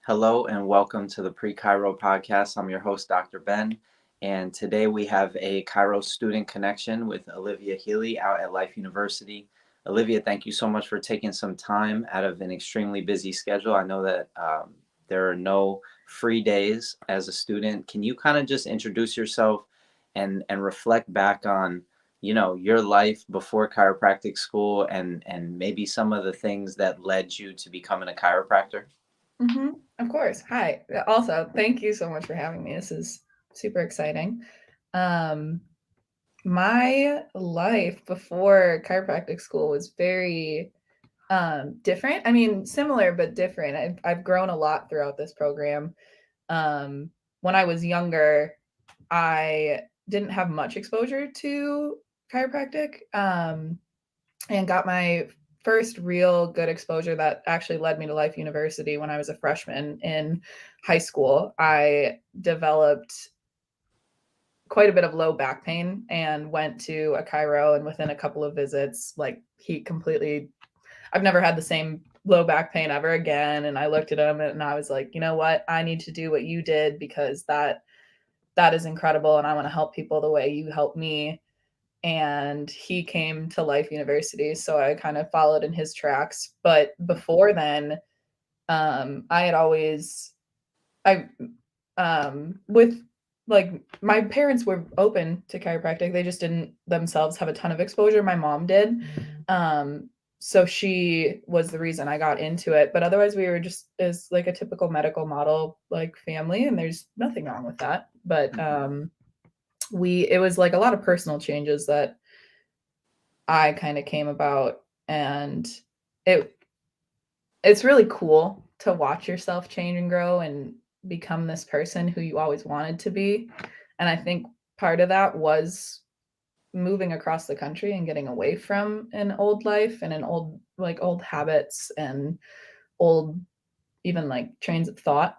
Hello and welcome to the Pre-Chiro podcast. I'm your host, Dr. Ben, and today we have a Chiro student connection with Olivia Healey out at Life University. Olivia, thank you so much for taking some time out of an extremely busy schedule. I know that there are no free days as a student. Can you kind of just introduce yourself and reflect back on, your life before chiropractic school and maybe some of the things that led you to becoming a chiropractor? Of course. Hi. Also, thank you so much for having me. This is super exciting. Um, my life before chiropractic school was very different. I mean, similar but different. I've grown a lot throughout this program. When I was younger, I didn't have much exposure to chiropractic. And got my first real good exposure that actually led me to Life University when I was a freshman in high school. I developed quite a bit of low back pain and went to a chiro, and within a couple of visits, like, he completely, I've never had the same low back pain ever again. And I looked at him and I was like, you know what, I need to do what you did, because that is incredible, and I want to help people the way you helped me. And he came to Life University, so I kind of followed in his tracks. But before then, I had always, I with, like, my parents were open to chiropractic, they just didn't themselves have a ton of exposure. My mom did, so she was the reason I got into it. But otherwise, we were just as like a typical medical model like family, and there's nothing wrong with that. But we it was like a lot of personal changes that I kind of came about. And it it's really cool to watch yourself change and grow and become this person who you always wanted to be. And I think part of that was moving across the country and getting away from an old life and an old habits and old, even like, trains of thought.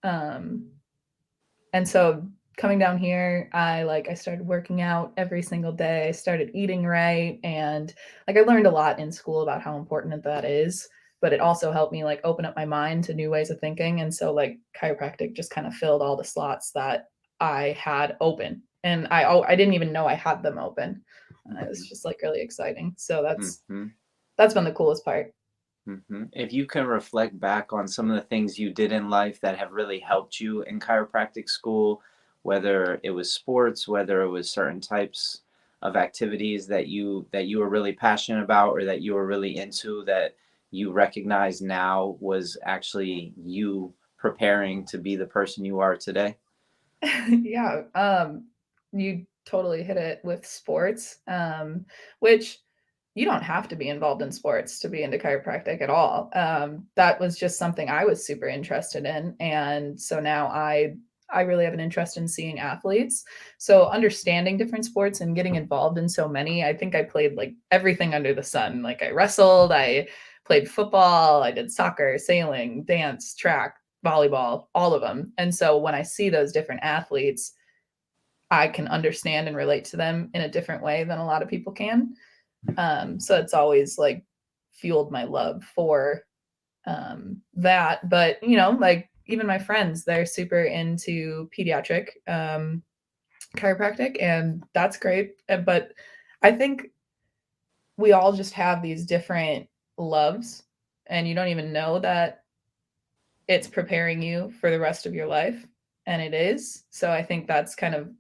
Um and so coming down here, I started working out every single day. I started eating right, and like, I learned a lot in school about how important that is, but it also helped me like open up my mind to new ways of thinking. And so, like, chiropractic just kind of filled all the slots that I had open, and I didn't even know I had them open. It was just like really exciting. So Mm-hmm. that's been the coolest part. If you can reflect back on some of the things you did in life that have really helped you in chiropractic school, whether it was sports, whether it was certain types of activities that you were really passionate about or that you were really into that you recognize now was actually you preparing to be the person you are today. Yeah, you totally hit it with sports, which you don't have to be involved in sports to be into chiropractic at all. That was just something I was super interested in, and so now I really have an interest in seeing athletes. So understanding different sports and getting involved in so many, I think I played like everything under the sun. Like, I wrestled, I played football, I did soccer, sailing, dance, track, volleyball, all of them. And so when I see those different athletes, I can understand and relate to them in a different way than a lot of people can. So it's always like fueled my love for that. But like, even my friends, they're super into pediatric chiropractic, and that's great. But I think we all just have these different loves, and you don't even know that it's preparing you for the rest of your life, and it is. So I think that's kind of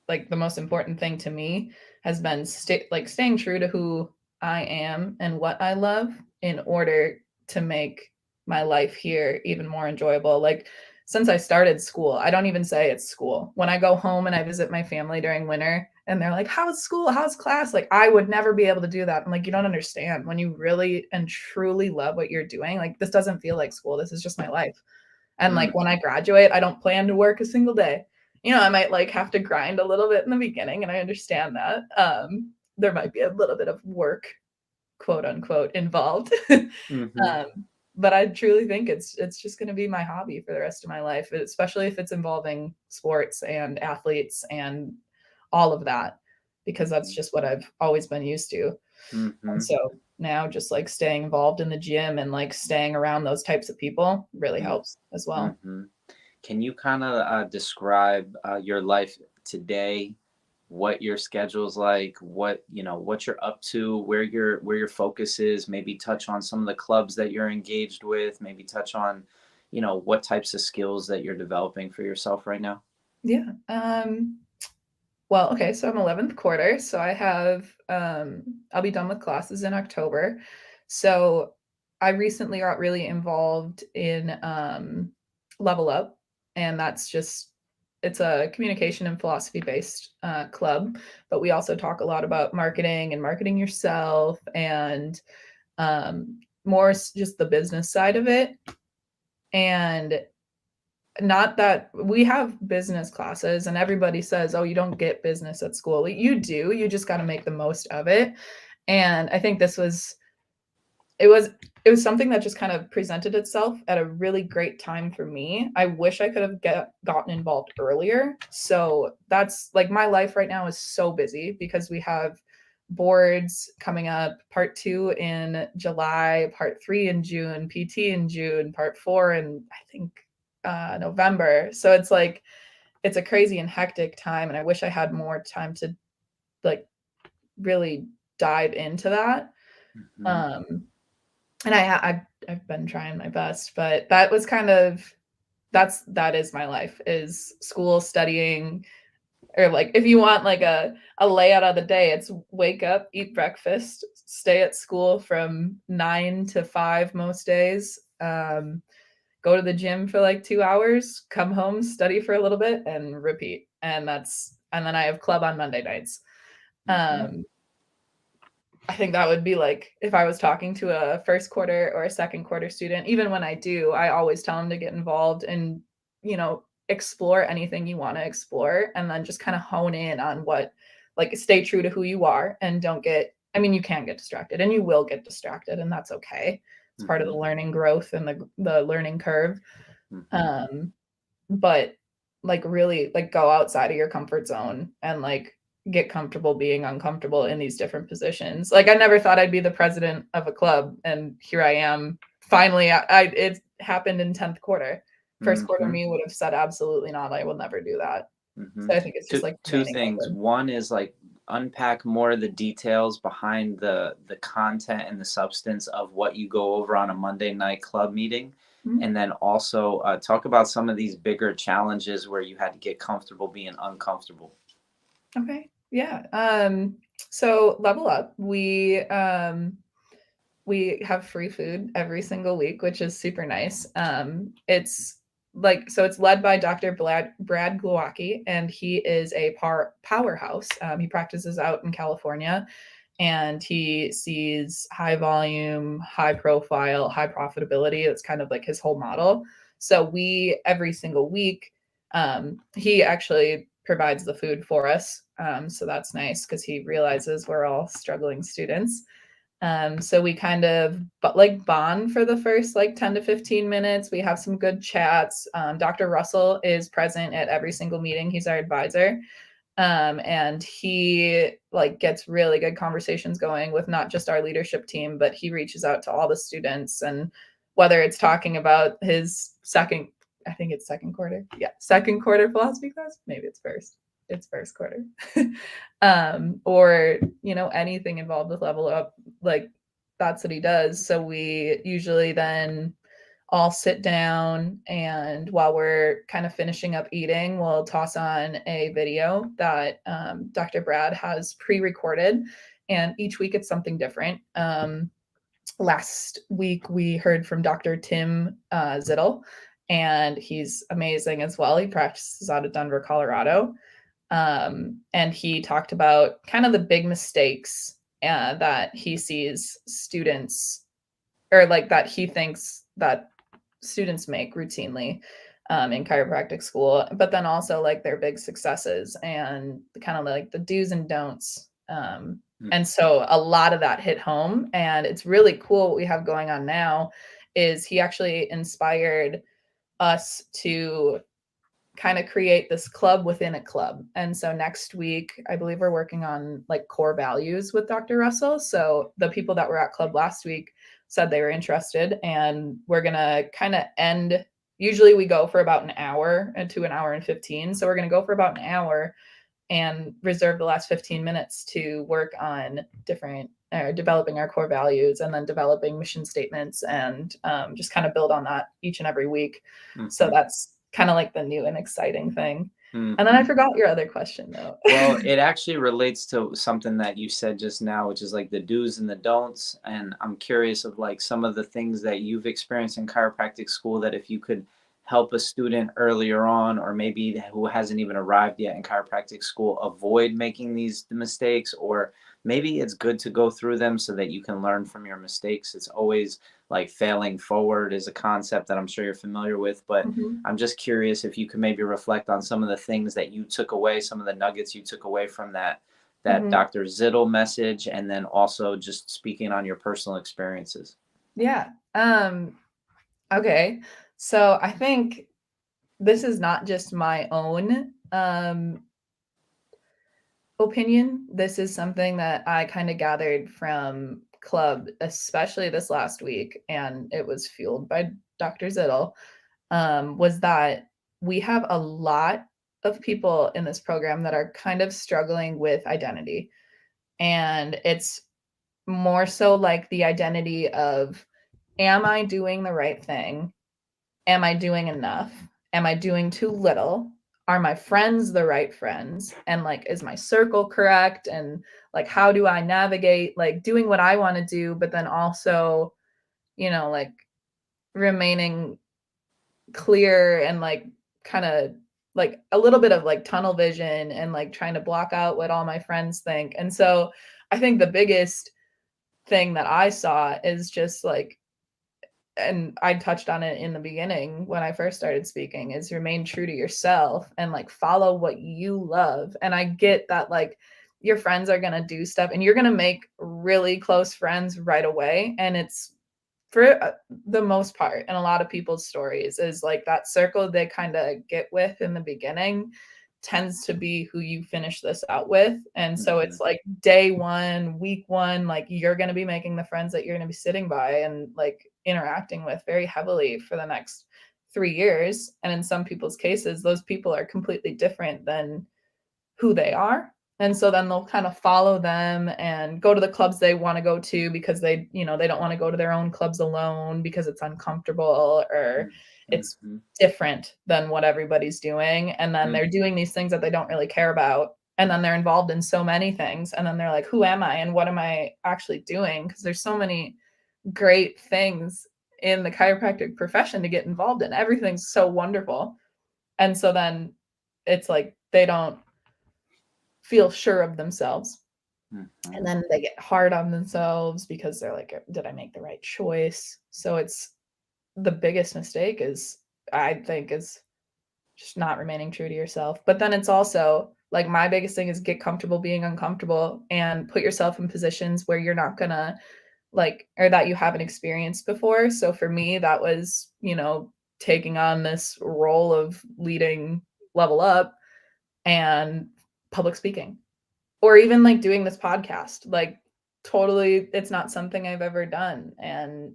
like the most important thing to me, has been staying true to who I am and what I love, in order to make my life here even more enjoyable. Like, since I started school, I don't even say it's school. When I go home and I visit my family during winter and they're like, "How's school? How's class?" Like, I would never be able to do that. I'm like, you don't understand. When you really and truly love what you're doing, like, this doesn't feel like school. This is just my life. And like, when I graduate, I don't plan to work a single day. I might like have to grind a little bit in the beginning, and I understand that. There might be a little bit of work, quote unquote, involved. Mm-hmm. um, but I truly think it's just going to be my hobby for the rest of my life, especially if it's involving sports and athletes and all of that, because that's just what I've always been used to. And Mm-hmm. so, now, just like staying involved in the gym and like staying around those types of people really helps as well. Mm-hmm. Can you kind of describe your life today, what your schedule's like, what you're up to, where your focus is, maybe touch on some of the clubs that you're engaged with, maybe touch on, what types of skills that you're developing for yourself right now? Yeah. Well, okay, so I'm 11th quarter, so I have I'll be done with classes in October. So I recently got really involved in Level Up, and that's just it's a communication and philosophy based club, but we also talk a lot about marketing and marketing yourself and more just the business side of it. And not that we have business classes and everybody says, oh, you don't get business at school. You do, you just got to make the most of it. And I think it was it was something that just kind of presented itself at a really great time for me. I wish I could have gotten involved earlier. So that's like my life right now is so busy because we have boards coming up, part 2 in July, part 3 in June, PT in June, part 4 in I think November. So it's like it's a crazy and hectic time, and I wish I had more time to like really dive into that. Mm-hmm. Um, and I've been trying my best, but that is my life is school, studying, or like if you want like a layout of the day, it's wake up, eat breakfast, stay at school from 9 to 5 most days. Go to the gym for like 2 hours, come home, study for a little bit, and repeat. And then I have club on Monday nights. Mm-hmm. Um, I think that would be like if I was talking to a first quarter or a second quarter student, even when I do, I always tell them to get involved and, explore anything you want to explore and then just kind of hone in on like stay true to who you are and don't I mean, you can get distracted and you will get distracted and that's okay. It's part of Mm-hmm. the learning growth and the learning curve. Mm-hmm. Um, but like really like go outside of your comfort zone and like get comfortable being uncomfortable in these different positions. Like I never thought I'd be the president of a club and here I am. Finally, it happened in 10th quarter. First quarter Mm-hmm. me would have said absolutely not. I will never do that. Mm-hmm. So I think it's just Two like two remaining things. open. One is like unpack more of the details behind the content and the substance of what you go over on a Monday night club meeting, Mhm. and then also talk about some of these bigger challenges where you had to get comfortable being uncomfortable. Okay. Yeah. So Level Up, we have free food every single week, which is super nice. It's so it's led by Dr. Brad Glowacki, and he is a powerhouse. He practices out in California, and he sees high volume, high profile, high profitability. It's kind of like his whole model. So we every single week, he actually provides the food for us. So that's nice because he realizes we're all struggling students. So we kind of but like bond for the first like 10 to 15 minutes. We have some good chats. Dr. Russell is present at every single meeting. He's our advisor. And he like gets really good conversations going with not just our leadership team, but he reaches out to all the students and whether it's talking about his I think it's second quarter. Yeah, second quarter philosophy class. Maybe it's first. It's first quarter. Or anything involved with Level Up, like that's what he does. So we usually then all sit down and while we're kind of finishing up eating, we'll toss on a video that Dr. Brad has pre-recorded, and each week it's something different. Last week we heard from Dr. Tim Zittel, and he's amazing as well. He practices out of Denver, Colorado. And he talked about kind of the big mistakes that he sees students, or like that he thinks that students make routinely in chiropractic school, but then also like their big successes and kind of like the do's and don'ts. And so a lot of that hit home, and it's really cool. What we have going on now is he actually inspired us to kind of create this club within a club. And so next week, I believe we're working on like core values with Dr. Russell. So the people that were at club last week said they were interested, and we're going to kind of end. Usually we go for about an hour to an hour and 15. So we're going to go for about an hour and reserve the last 15 minutes to work on different developing our core values, and then developing mission statements, and just kind of build on that each and every week. So that's kind of like the new and exciting thing. And then I forgot your other question though. Well, it actually relates to something that you said just now, which is like the do's and the don'ts. And I'm curious of like some of the things that you've experienced in chiropractic school that if you could help a student earlier on, or maybe who hasn't even arrived yet in chiropractic school, avoid making these mistakes, or maybe it's good to go through them so that you can learn from your mistakes. It's always like failing forward is a concept that I'm sure you're familiar with, but I'm just curious if you could maybe reflect on some of the things that you took away, some of the nuggets you took away from that Dr. Zittel message, and then also just speaking on your personal experiences. Yeah. Okay. So I think this is not just my own opinion. This is something that I kind of gathered from club, especially this last week, and it was fueled by Dr. Zittel. Was that we have a lot of people in this program that are kind of struggling with identity, and it's more so like the identity of, am I doing the right thing? Am I doing enough? Am I doing too little? Are my friends the right friends? And like, is my circle correct? And like, how do I navigate like doing what I want to do, but then also, like remaining clear and like kind of like a little bit of like tunnel vision, and like trying to block out what all my friends think. And so I think the biggest thing that I saw is just like, and I touched on it in the beginning when I first started speaking, is remain true to yourself and like follow what you love. And I get that like your friends are going to do stuff and you're going to make really close friends right away. And it's for the most part, and a lot of people's stories is like that circle they kind of get with in the beginning tends to be who you finish this out with. And so it's like day one, week one, like you're going to be making the friends that you're going to be sitting by and like interacting with very heavily for the next 3 years. And in some people's cases, those people are completely different than who they are. And so then they'll kind of follow them and go to the clubs they want to go to because they don't want to go to their own clubs alone because it's uncomfortable or it's different than what everybody's doing. And then they're doing these things that they don't really care about. And then they're involved in so many things. And then they're like, who am I and what am I actually doing? Because there's so many great things in the chiropractic profession to get involved in. Everything's so wonderful. And so then it's like they don't feel sure of themselves. And then they get hard on themselves because they're like, did I make the right choice? So it's the biggest mistake is, I think, is just not remaining true to yourself. But then it's also like my biggest thing is get comfortable being uncomfortable and put yourself in positions where you're not gonna like, or that you haven't experienced before. So for me, that was, taking on this role of leading Level Up and public speaking, or even like doing this podcast. Like totally, it's not something I've ever done. And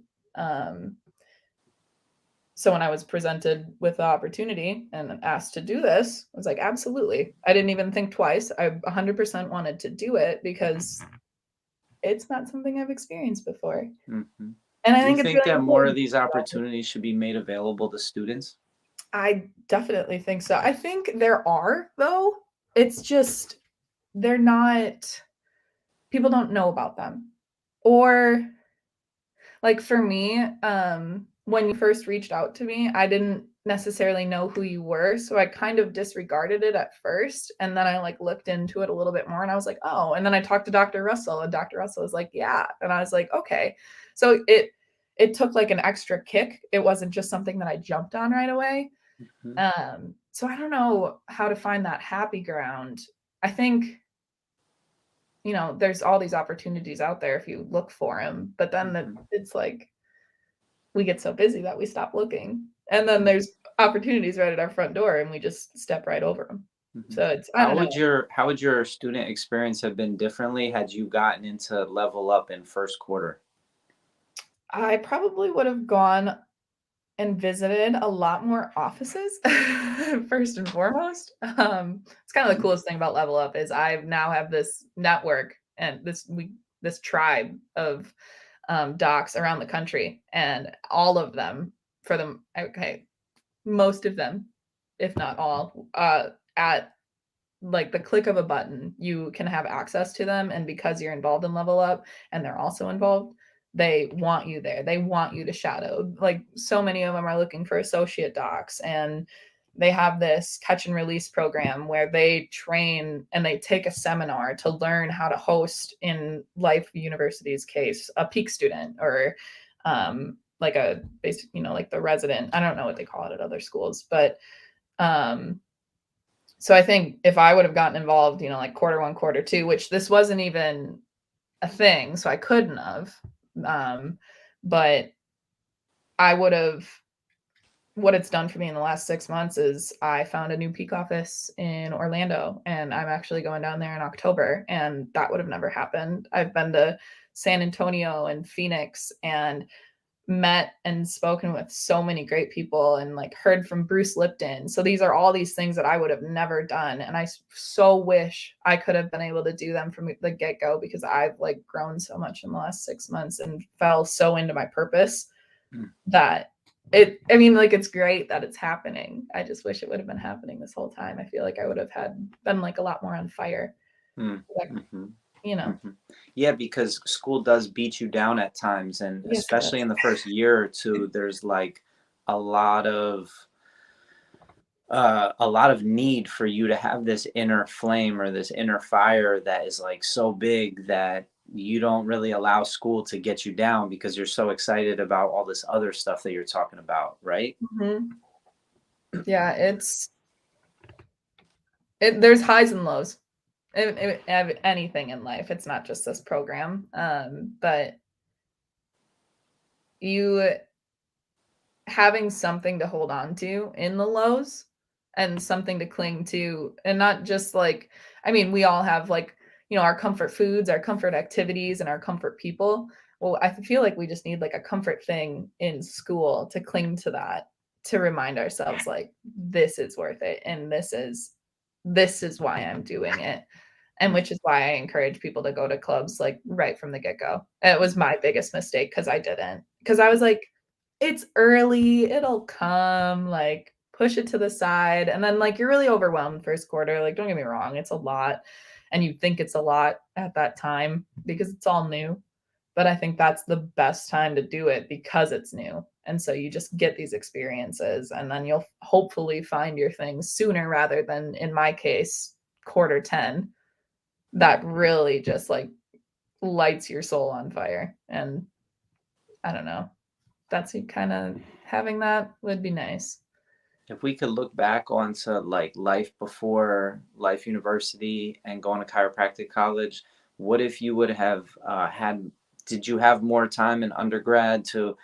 so when I was presented with the opportunity and asked to do this, I was like, absolutely. I didn't even think twice. I 100% wanted to do it because it's not something I've experienced before. And I Do you think it's think really that more of important. these opportunities should be made available to students? I definitely think so. I think there are, though. It's just, they're not, people don't know about them. Or like for me, when you first reached out to me, I didn't necessarily know who you were. So I kind of disregarded it at first. And then I like looked into it a little bit more and I was like, oh, and then I talked to Dr. Russell and Dr. Russell was like, yeah. And I was like, okay. So it took like an extra kick. It wasn't just something that I jumped on right away. So I don't know how to find that happy ground. I think, there's all these opportunities out there if you look for them, but then it's like we get so busy that we stop looking. And then there's opportunities right at our front door and we just step right over them. Mhm. So it's, I don't know. How would your student experience have been differently had you gotten into Level Up in first quarter? I probably would have gone and visited a lot more offices first and foremost. It's kind of the Mhm. coolest thing about Level Up is I now have this network and this tribe of docs around the country, and all of them, for them, okay, most of them, if not all, at like the click of a button, you can have access to them. And because you're involved in Level Up and they're also involved, they want you there. They want you to shadow. Like so many of them are looking for associate docs, and they have this catch and release program where they train and they take a seminar to learn how to host, in Life University's case, a peak student, or like a basic, like the resident. I don't know what they call it at other schools, but um so I think if I would have gotten involved, like quarter one, quarter two, which this wasn't even a thing, so I couldn't have. Um, but I would have, what it's done for me in the last 6 months is I found a new peak office in Orlando, and I'm actually going down there in October, and that would have never happened. I've been to San Antonio and Phoenix and met and spoken with so many great people, and like heard from Bruce Lipton. So these are all these things that I would have never done. And I so wish I could have been able to do them from the get go, because I've like grown so much in the last 6 months and fell so into my purpose Mm. that I mean, like, it's great that it's happening. I just wish it would have been happening this whole time. I feel like I would have been like a lot more on fire. Mm. Like, Mhm. you know, Mhm. Yeah, because school does beat you down at times, and yes, it especially does. in the first year or two, there's like a lot of a lot of need for you to have this inner flame or this inner fire that is like so big that you don't really allow school to get you down because you're so excited about all this other stuff that you're talking about, right? Mhm. Yeah, there's highs and lows. Anything in life. It's not just this program. But you having something to hold on to in the lows, and something to cling to, and not just like, I mean, we all have like, our comfort foods, our comfort activities, and our comfort people. Well, I feel like we just need like a comfort thing in school to cling to, that to remind ourselves like this is worth it, and this is why I'm doing it. And Mm, which is why I encourage people to go to clubs like right from the get-go. It was my biggest mistake because I didn't. Because I was like, it's early, it'll come, like push it to the side. And then like you're really overwhelmed first quarter. Like, don't get me wrong, it's a lot. And you think it's a lot at that time because it's all new. But I think that's the best time to do it because it's new. And so you just get these experiences, and then you'll hopefully find your things sooner rather than, in my case, quarter 10, that really just like lights your soul on fire. And I don't know, that's kind of, having that would be nice. if we could look back onto like life before Life University and going to chiropractic college, what if you would have did you have more time in undergrad to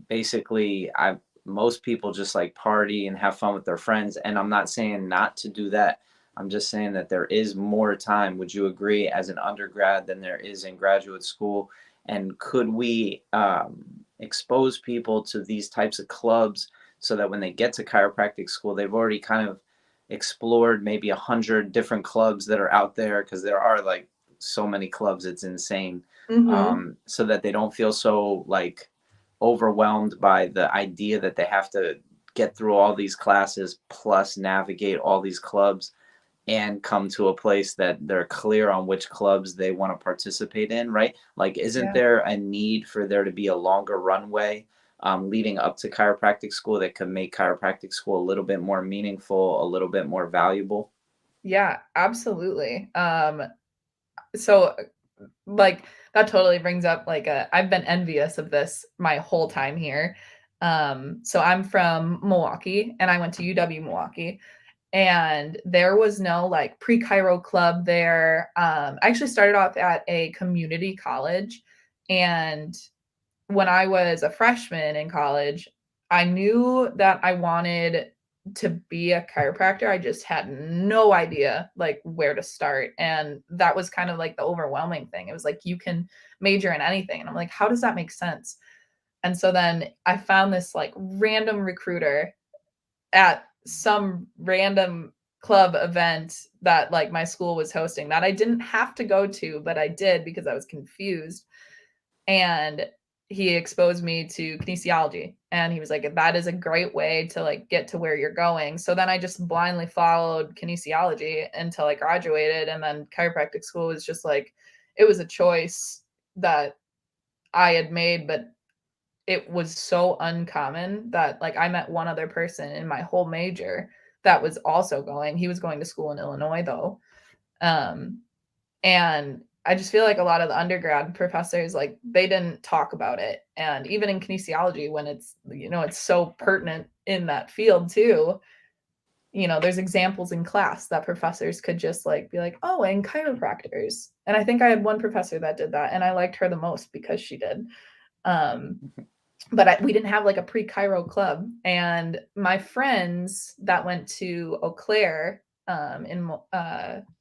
basically, I most people just like party and have fun with their friends, and I'm not saying not to do that. I'm just saying that there is more time. Would you agree, as an undergrad than there is in graduate school? And could we expose people to these types of clubs so that when they get to chiropractic school, they've already kind of explored maybe 100 different clubs that are out there, because there are like so many clubs, it's insane. Mm-hmm. So that they don't feel so like overwhelmed by the idea that they have to get through all these classes plus navigate all these clubs and come to a place that they're clear on which clubs they want to participate in, right? Like, isn't Yeah. there a need for there to be a longer runway leading up to chiropractic school that could make chiropractic school a little bit more meaningful, a little bit more valuable? Yeah, absolutely. So like that totally brings up like I've been envious of this my whole time here. So I'm from Milwaukee and I went to UW Milwaukee, and there was no like pre-chiro club there. I actually started off at a community college, and when I was a freshman in college, I knew that I wanted to be a chiropractor. I just had no idea like where to start. And that was kind of like the overwhelming thing. It was like, you can major in anything. And I'm like, how does that make sense? And so then I found this like random recruiter at some random club event that like my school was hosting that I didn't have to go to, but I did because I was confused. And he exposed me to kinesiology, and he was like, that is a great way to like get to where you're going. So then I just blindly followed kinesiology until I graduated, and then chiropractic school was just like, it was a choice that I had made, but it was so uncommon that like I met one other person in my whole major that was also going. He was going to school in Illinois though. Um, and I just feel like a lot of the undergrad professors, like they didn't talk about it. And even in kinesiology, when it's, it's so pertinent in that field too, there's examples in class that professors could just like be like, oh, and chiropractors. And I think I had one professor that did that, and I liked her the most because she did. Um, but we didn't have like a pre-Chiro club. And my friends that went to Eau Claire in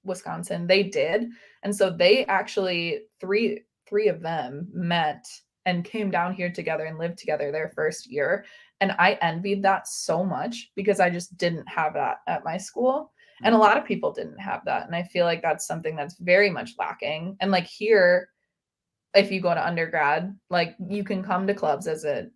Wisconsin, they did. And so they actually, three of them met and came down here together and lived together their first year. And I envied that so much because I just didn't have that at my school. And a lot of people didn't have that. And I feel like that's something that's very much lacking. And like here, if you go to undergrad, like you can come to clubs as an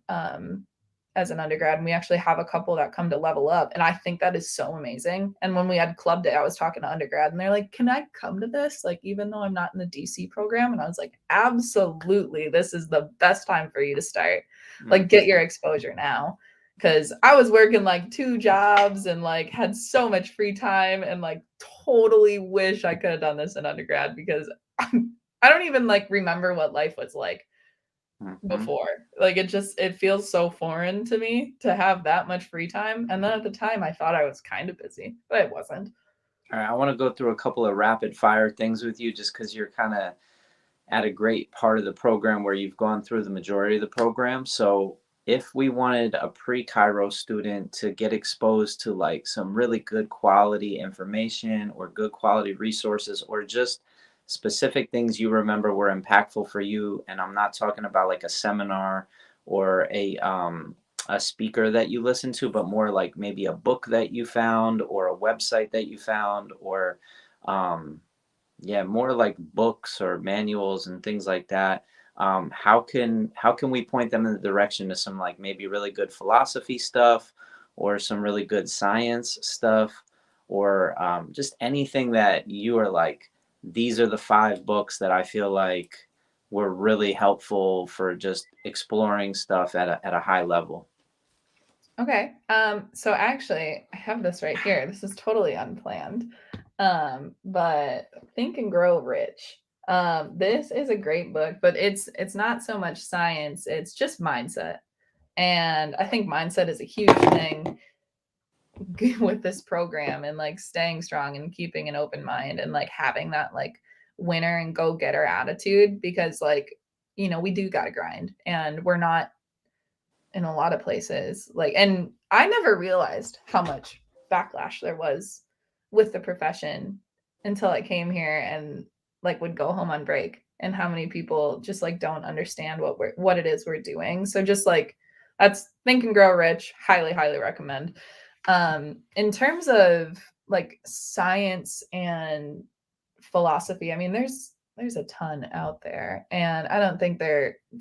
undergrad, and we actually have a couple that come to level up, and I think that is so amazing. And when we had club day, I was talking to undergrad, and they're like, can I come to this, like even though I'm not in the DC program? And I was like, absolutely, this is the best time for you to start. Like, get your exposure now, because I was working like 2 jobs and like had so much free time, and like totally wish I could have done this in undergrad, because I don't even like remember what life was like before. Like it feels so foreign to me to have that much free time. And then at the time I thought I was kind of busy, but it wasn't. All right, I want to go through a couple of rapid fire things with you just because you're kind of at a great part of the program where you've gone through the majority of the program. So if we wanted a pre-Chiro student to get exposed to like some really good quality information or good quality resources, or just specific things you remember were impactful for you, and I'm not talking about like a seminar or a speaker that you listen to, but more like maybe a book that you found or a website that you found, or um, yeah, more like books or manuals and things like that. How can we point them in the direction to some like maybe really good philosophy stuff, or some really good science stuff, or just anything that you are like, these are the 5 books that I feel like were really helpful for just exploring stuff at a high level. Okay. So actually I have this right here. This is totally unplanned. But Think and Grow Rich. This is a great book, but it's not so much science, it's just mindset. And I think mindset is a huge thing with this program, and like staying strong and keeping an open mind and like having that like winner and go getter attitude, because like, we do got to grind, and we're not in a lot of places. Like, and I never realized how much backlash there was with the profession until I came here and like would go home on break, and how many people just like don't understand what it is we're doing. So just like, that's Think and Grow Rich. Highly, highly recommend. In terms of like science and philosophy, I mean, there's a ton out there, and I don't think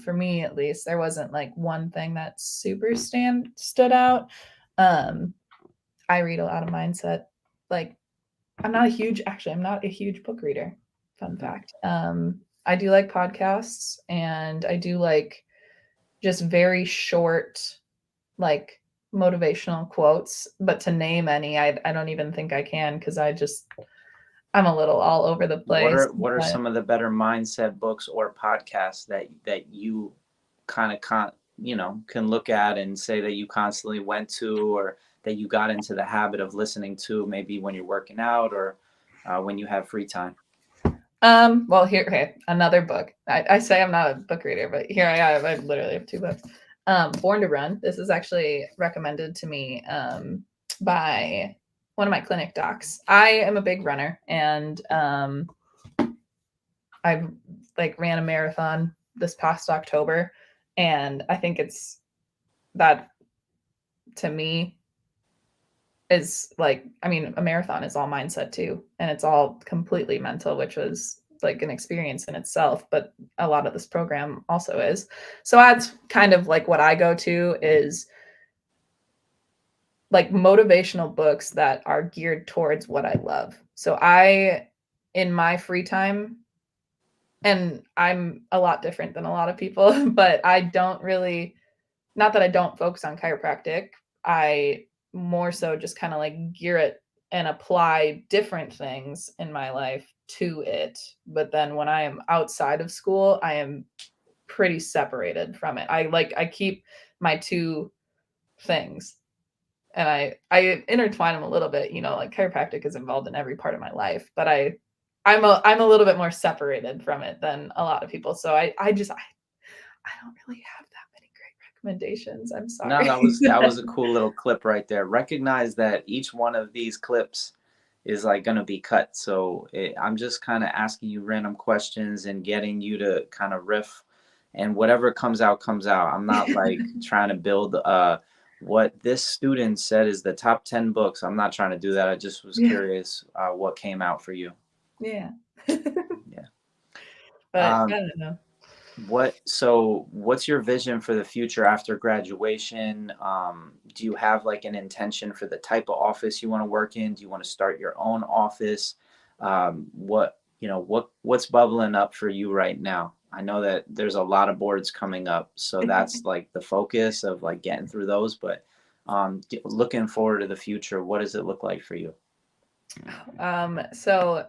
for me at least, there wasn't like one thing that super stood out. um I read a lot of mindset. Like, I'm not a huge book reader, fun fact. I do like podcasts, and I do like just very short, like motivational quotes, but to name any, I don't even think I can, because I'm a little all over the What place. are what are But some of the better mindset books or podcasts that you kind of can look at and say that you constantly went to, or that you got into the habit of listening to, maybe when you're working out, or when you have free time? well, here, okay, another book. I say I'm not a book reader, but here I literally have 2 books. Born to Run. This is actually recommended to me by one of my clinic docs. I am a big runner, and I like ran a marathon this past October, and I think it's that to me is like, I mean, a marathon is all mindset too, and it's all completely mental, which was like an experience in itself, but a lot of this program also is. So that's kind of like what I go to is like motivational books that are geared towards what I love. So I, in my free time, and I'm a lot different than a lot of people, but I don't really, not that I don't focus on chiropractic. I more so just kind of like gear it and apply different things in my life to it. But then when I am outside of school, I am pretty separated from it. I keep my two things and I intertwine them a little bit. You know, like chiropractic is involved in every part of my life, but I'm a little bit more separated from it than a lot of people. So I don't really have that many great recommendations. I'm No, sorry. that was a cool little clip right there. Recognize that each one of these clips is like going to be cut. So I'm just kind of asking you random questions and getting you to kind of riff, and whatever comes out comes out. I'm not like trying to build what this student said is the top 10 books. I'm not trying to do that. I just was Yeah. curious what came out for you. Yeah. Yeah. But I Um, don't know. what's your vision for the future after graduation? Do you have like an intention for the type of office you want to work in? Do you want to start your own office? What's bubbling up for you right now? I know that there's a lot of boards coming up, so that's like the focus of like getting through those, but looking forward to the future, what does it look like for you? So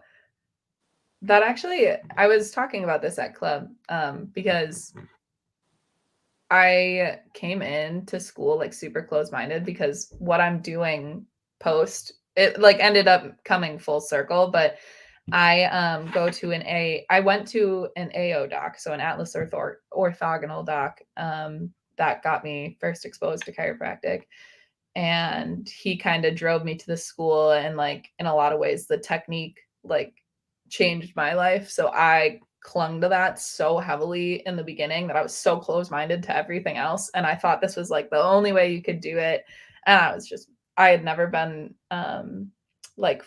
that actually, I was talking about this at club, because I came into school like super close-minded because what I'm doing post it like ended up coming full circle, but I went to an AO doc, so an Atlas orthogonal doc, that got me first exposed to chiropractic. And he kind of drove me to the school, and like in a lot of ways the technique like changed my life. So I clung to that so heavily in the beginning that I was so close-minded to everything else, and I thought this was like the only way you could do it. And I had never been like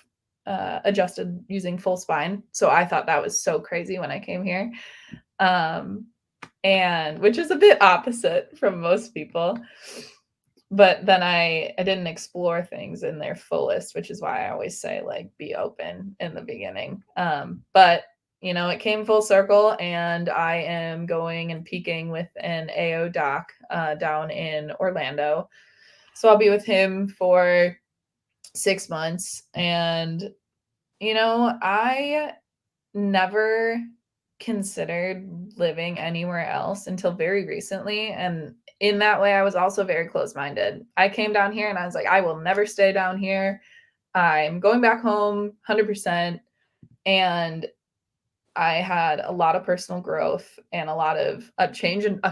adjusted using full spine, so I thought that was so crazy when I came here, um and which is a bit opposite from most people. But then I didn't explore things in their fullest, which is why I always say like be open in the beginning. But you know, it came full circle, and I am going and peaking with an AO doc down in Orlando. So I'll be with him for 6 months, and you know, I never considered living anywhere else until very recently. And in that way, I was also very close minded. I came down here and I was like, I will never stay down here. I'm going back home 100%. And I had a lot of personal growth and a lot of a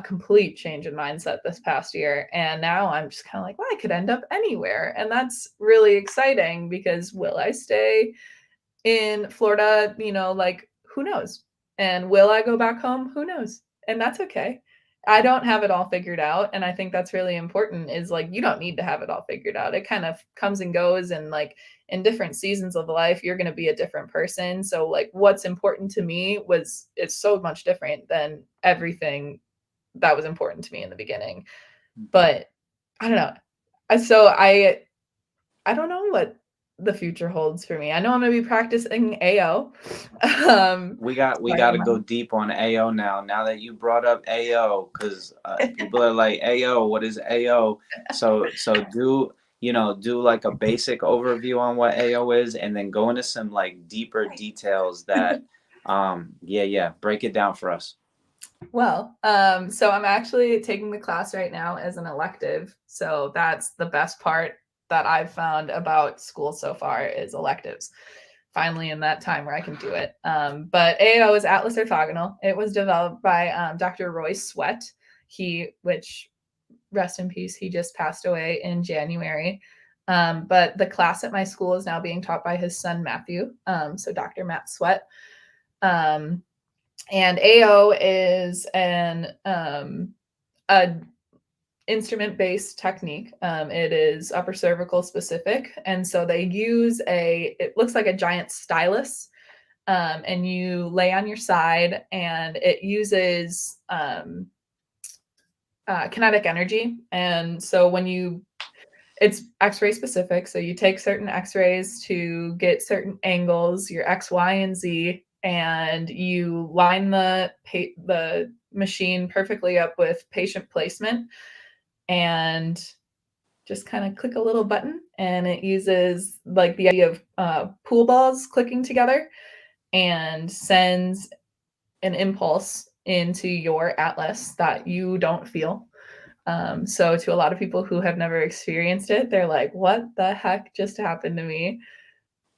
complete change in mindset this past year. And now I'm just kind of like, well, I could end up anywhere. And that's really exciting because will I stay in Florida, you know, like who knows? And will I go back home? Who knows? And that's okay. I don't have it all figured out. And I think that's really important is like, you don't need to have it all figured out. It kind of comes and goes. And like in different seasons of life, you're going to be a different person. So, like, what's important to me it's so much different than everything that was important to me in the beginning. But I don't know. So I don't know what the future holds for me. I know I'm gonna be practicing AO. We got to go deep on AO now. Now that you brought up AO, because people are like, AO, what is AO? So do like a basic overview on what AO is, and then go into some like deeper details that, yeah, break it down for us. Well, so I'm actually taking the class right now as an elective. So that's the best part that I've found about school so far is electives. Finally, in that time where I can do it. But AO is Atlas orthogonal. It was developed by Dr. Roy Sweat. Which rest in peace. He just passed away in January. But the class at my school is now being taught by his son, Matthew. So Dr. Matt Sweat. And AO is a instrument-based technique. It is upper cervical specific. And so they use it looks like a giant stylus. And you lay on your side, and it uses kinetic energy. And so it's x-ray specific. So you take certain x-rays to get certain angles, your X, Y, and Z, and you line the machine perfectly up with patient placement, and just kind of click a little button, and it uses like the idea of pool balls clicking together and sends an impulse into your atlas that you don't feel. So to a lot of people who have never experienced it, they're like, what the heck just happened to me?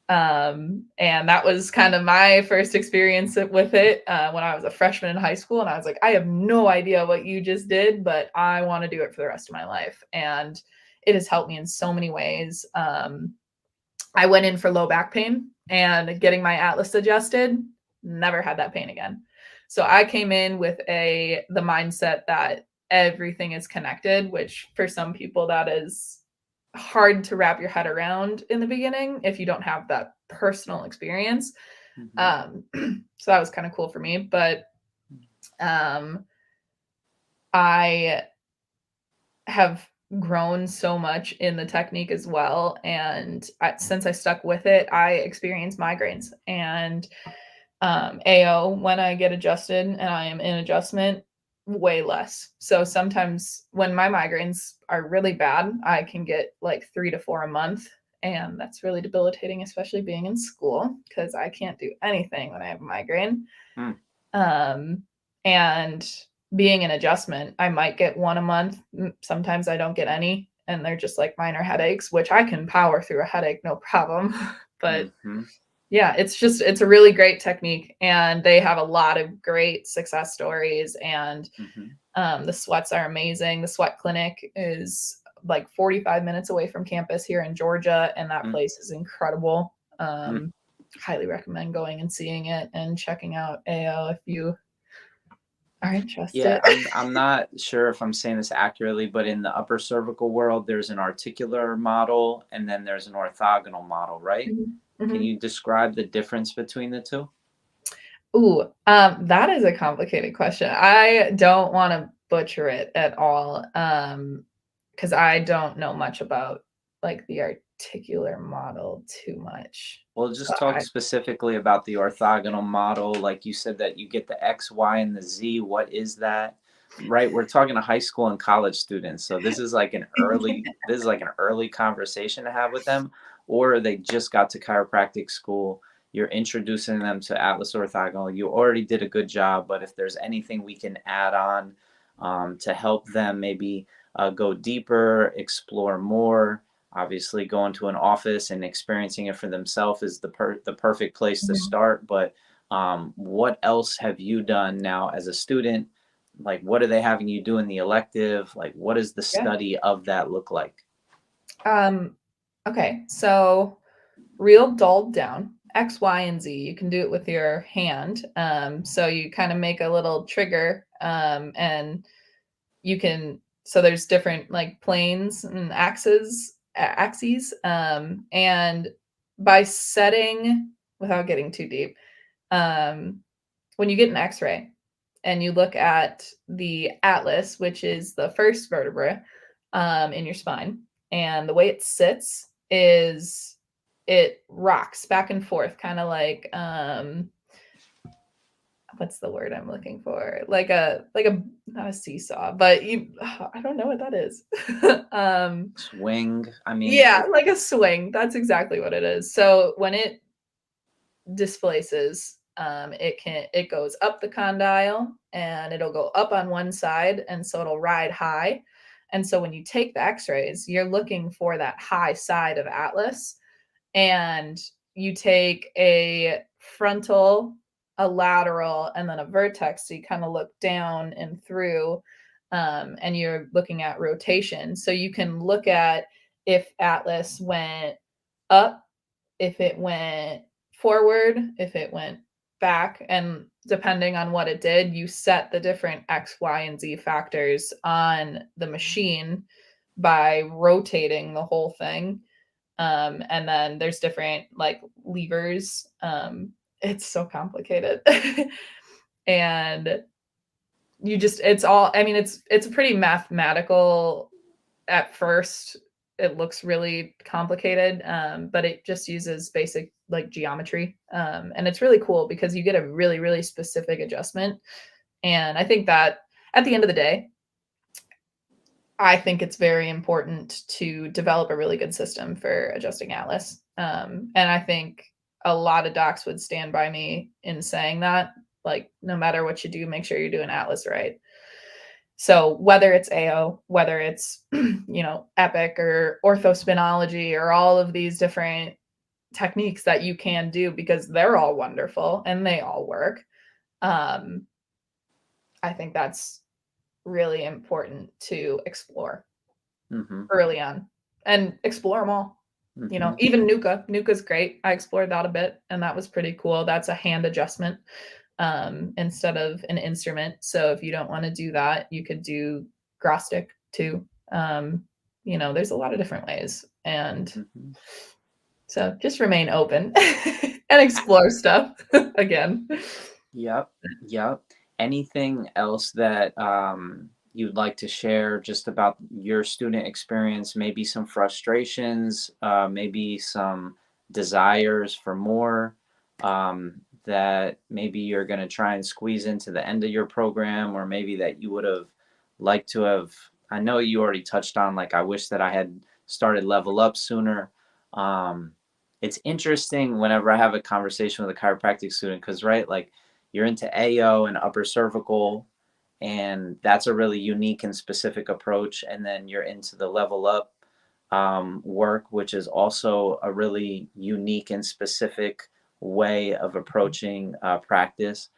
And that was kind of my first experience with it when I was a freshman in high school. And I was like, I have no idea what you just did, but I want to do it for the rest of my life. And it has helped me in so many ways. I went in for low back pain, and getting my atlas adjusted, never had that pain again. So I came in with the mindset that everything is connected, which for some people that is hard to wrap your head around in the beginning if you don't have that personal experience. So that was kind of cool for me. But I have grown so much in the technique as well. And since I stuck with it, I experience migraines. And AO, when I get adjusted and I am in adjustment, way less. So sometimes when my migraines are really bad, I can get like 3 to 4 a month. And that's really debilitating, especially being in school, because I can't do anything when I have a migraine. And being in adjustment, I might get 1 a month. Sometimes I don't get any. And they're just like minor headaches, which I can power through a headache, no problem. But yeah, it's a really great technique, and they have a lot of great success stories, and the sweats are amazing. The sweat clinic is like 45 minutes away from campus here in Georgia, and that place is incredible. Highly recommend going and seeing it and checking out AO if you are interested. Yeah, I'm not sure if I'm saying this accurately, but in the upper cervical world, there's an articular model and then there's an orthogonal model, right? Can you describe the difference between the two? Ooh, that is a complicated question. I don't want to butcher it at all, because I don't know much about like the articular model too much. Well, just talk specifically about the orthogonal model. Like you said that you get the X, Y, and the Z. What is that? Right, we're talking to high school and college students, so this is like an early conversation to have with them, or they just got to chiropractic school. You're introducing them to Atlas Orthogonal. You already did a good job, but if there's anything we can add on to help them maybe go deeper, explore more. Obviously, going to an office and experiencing it for themselves is the perfect place to start. But what else have you done now as a student? Like, what are they having you do in the elective? Like, what does the study of that look like? Okay, so real dulled down, X, Y, and Z. You can do it with your hand. So you kind of make a little trigger, and you can, so there's different like planes and axes, and by setting, without getting too deep, when you get an x-ray and you look at the atlas, which is the first vertebra in your spine, and the way it sits is it rocks back and forth, kind of like what's the word I'm looking for? Like a not a seesaw, but I don't know what that is. Swing. I mean, Yeah, like a swing. That's exactly what it is. So when it displaces, it goes up the condyle, and it'll go up on one side, and so it'll ride high. And so when you take the x-rays, you're looking for that high side of atlas, and you take a frontal, a lateral, and then a vertex. So you kind of look down and through. and you're looking at rotation. So you can look at if Atlas went up, if it went forward, if it went back, and depending on what it did, you set the different X, Y, and Z factors on the machine by rotating the whole thing. And then there's different like levers. It's so complicated. And you just, it's all, I mean, it's pretty mathematical at first. It looks really complicated, but it just uses basic like geometry. And it's really cool because you get a really, really specific adjustment. And I think that at the end of the day, I think it's very important to develop a really good system for adjusting Atlas. And I think a lot of docs would stand by me in saying that, like, no matter what you do, make sure you're doing Atlas right. So whether it's AO, whether it's, Epic or orthospinology or all of these different techniques that you can do, because they're all wonderful and they all work. I think that's really important to explore early on and explore them all. Even Nuka's great. I explored that a bit and that was pretty cool. That's a hand adjustment instead of an instrument. So if you don't want to do that, you could do Grostic too. There's a lot of different ways. And so just remain open and explore stuff again. Yep. Anything else that you'd like to share just about your student experience? Maybe some frustrations, maybe some desires for more, that maybe you're going to try and squeeze into the end of your program, or maybe that you would have liked to have. I know you already touched on, like, I wish that I had started Level Up sooner. It's interesting whenever I have a conversation with a chiropractic student, because, right, like, you're into AO and upper cervical, and that's a really unique and specific approach. And then you're into the Level Up work, which is also a really unique and specific way of approaching practice.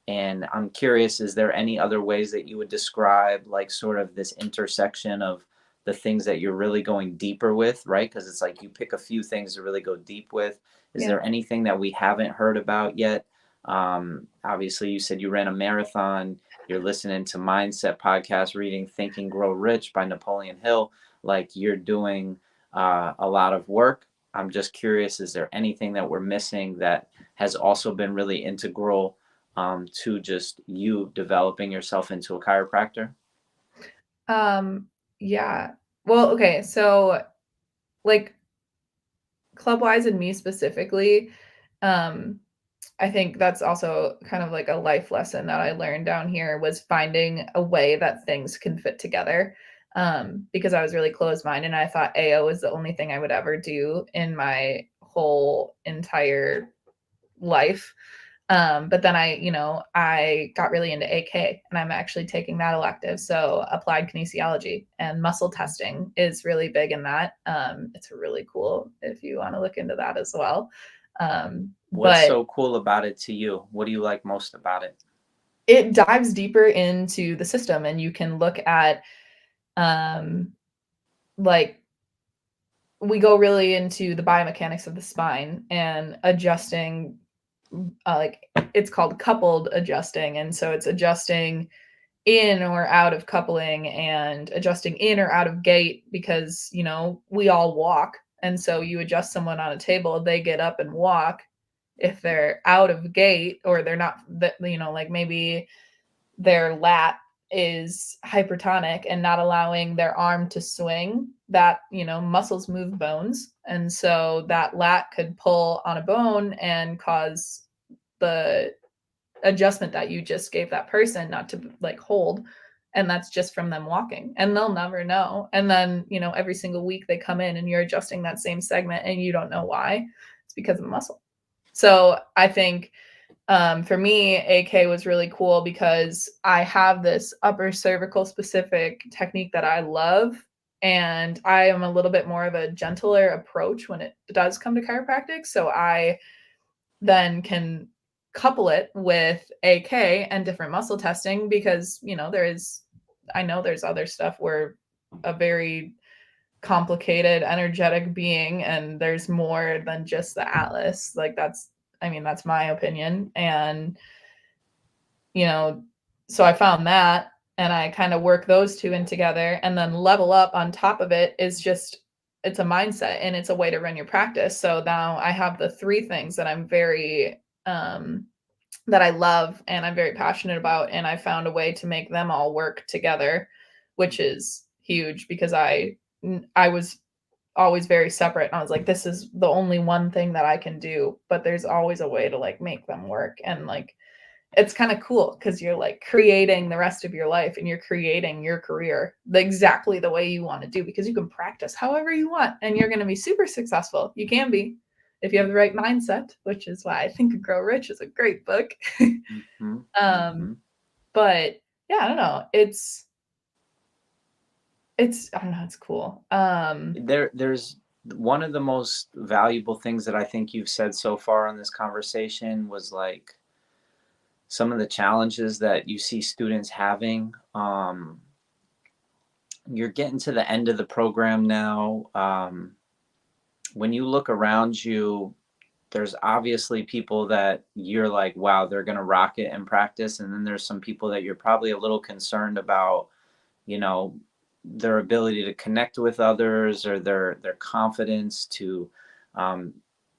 And I'm curious, is there any other ways that you would describe, like, sort of this intersection of the things that you're really going deeper with, right? Because it's like you pick a few things to really go deep with. Is Yeah. there anything that we haven't heard about yet? Obviously, you said you ran a marathon. You're listening to mindset podcasts, reading Think and Grow Rich by Napoleon Hill. Like, you're doing a lot of work. I'm just curious, is there anything that we're missing that has also been really integral to just you developing yourself into a chiropractor? Yeah. Well, okay. So like club-wise and me specifically, um, I think that's also kind of like a life lesson that I learned down here, was finding a way that things can fit together. Because I was really closed-minded and I thought AO was the only thing I would ever do in my whole entire life. But then I got really into AK and I'm actually taking that elective. So applied kinesiology and muscle testing is really big in that. It's really cool if you want to look into that as well. What's But so cool about it to you? What do you like most about it? it dives deeper into the system and you can look at um, like we go really into the biomechanics of the spine and adjusting like it's called coupled adjusting, and so it's adjusting in or out of coupling and adjusting in or out of gait, because we all walk, and so you adjust someone on a table, they get up and walk. If they're out of gait or they're not, like maybe their lat is hypertonic and not allowing their arm to swing, that muscles move bones, and so that lat could pull on a bone and cause the adjustment that you just gave that person not to like hold, and that's just from them walking, and they'll never know. And then every single week they come in and you're adjusting that same segment and you don't know why. It's because of the muscle. So I think for me, AK was really cool because I have this upper cervical specific technique that I love. And I am a little bit more of a gentler approach when it does come to chiropractic. So I then can couple it with AK and different muscle testing, because, there is I know there's other stuff where a very complicated, energetic being, and there's more than just the atlas. Like that's my opinion. And so I found that, and I kind of work those two in together, and then level up on top of it is just it's a mindset and it's a way to run your practice. So now I have the three things that I'm very that I love and I'm very passionate about, and I found a way to make them all work together, which is huge because I was always very separate, and I was like, this is the only one thing that I can do, but there's always a way to like make them work. And like it's kind of cool because you're like creating the rest of your life and you're creating your career exactly the way you want to do, because you can practice however you want and you're going to be super successful. You can be if you have the right mindset, which is why I think Grow Rich is a great book. Mm-hmm. Mm-hmm. But yeah, I don't know. I don't know, it's cool. There's one of the most valuable things that I think you've said so far in this conversation was like some of the challenges that you see students having. You're getting to the end of the program now. When you look around you, there's obviously people that you're like, wow, they're going to rock it in practice. And then there's some people that you're probably a little concerned about, you know, their ability to connect with others, or their confidence to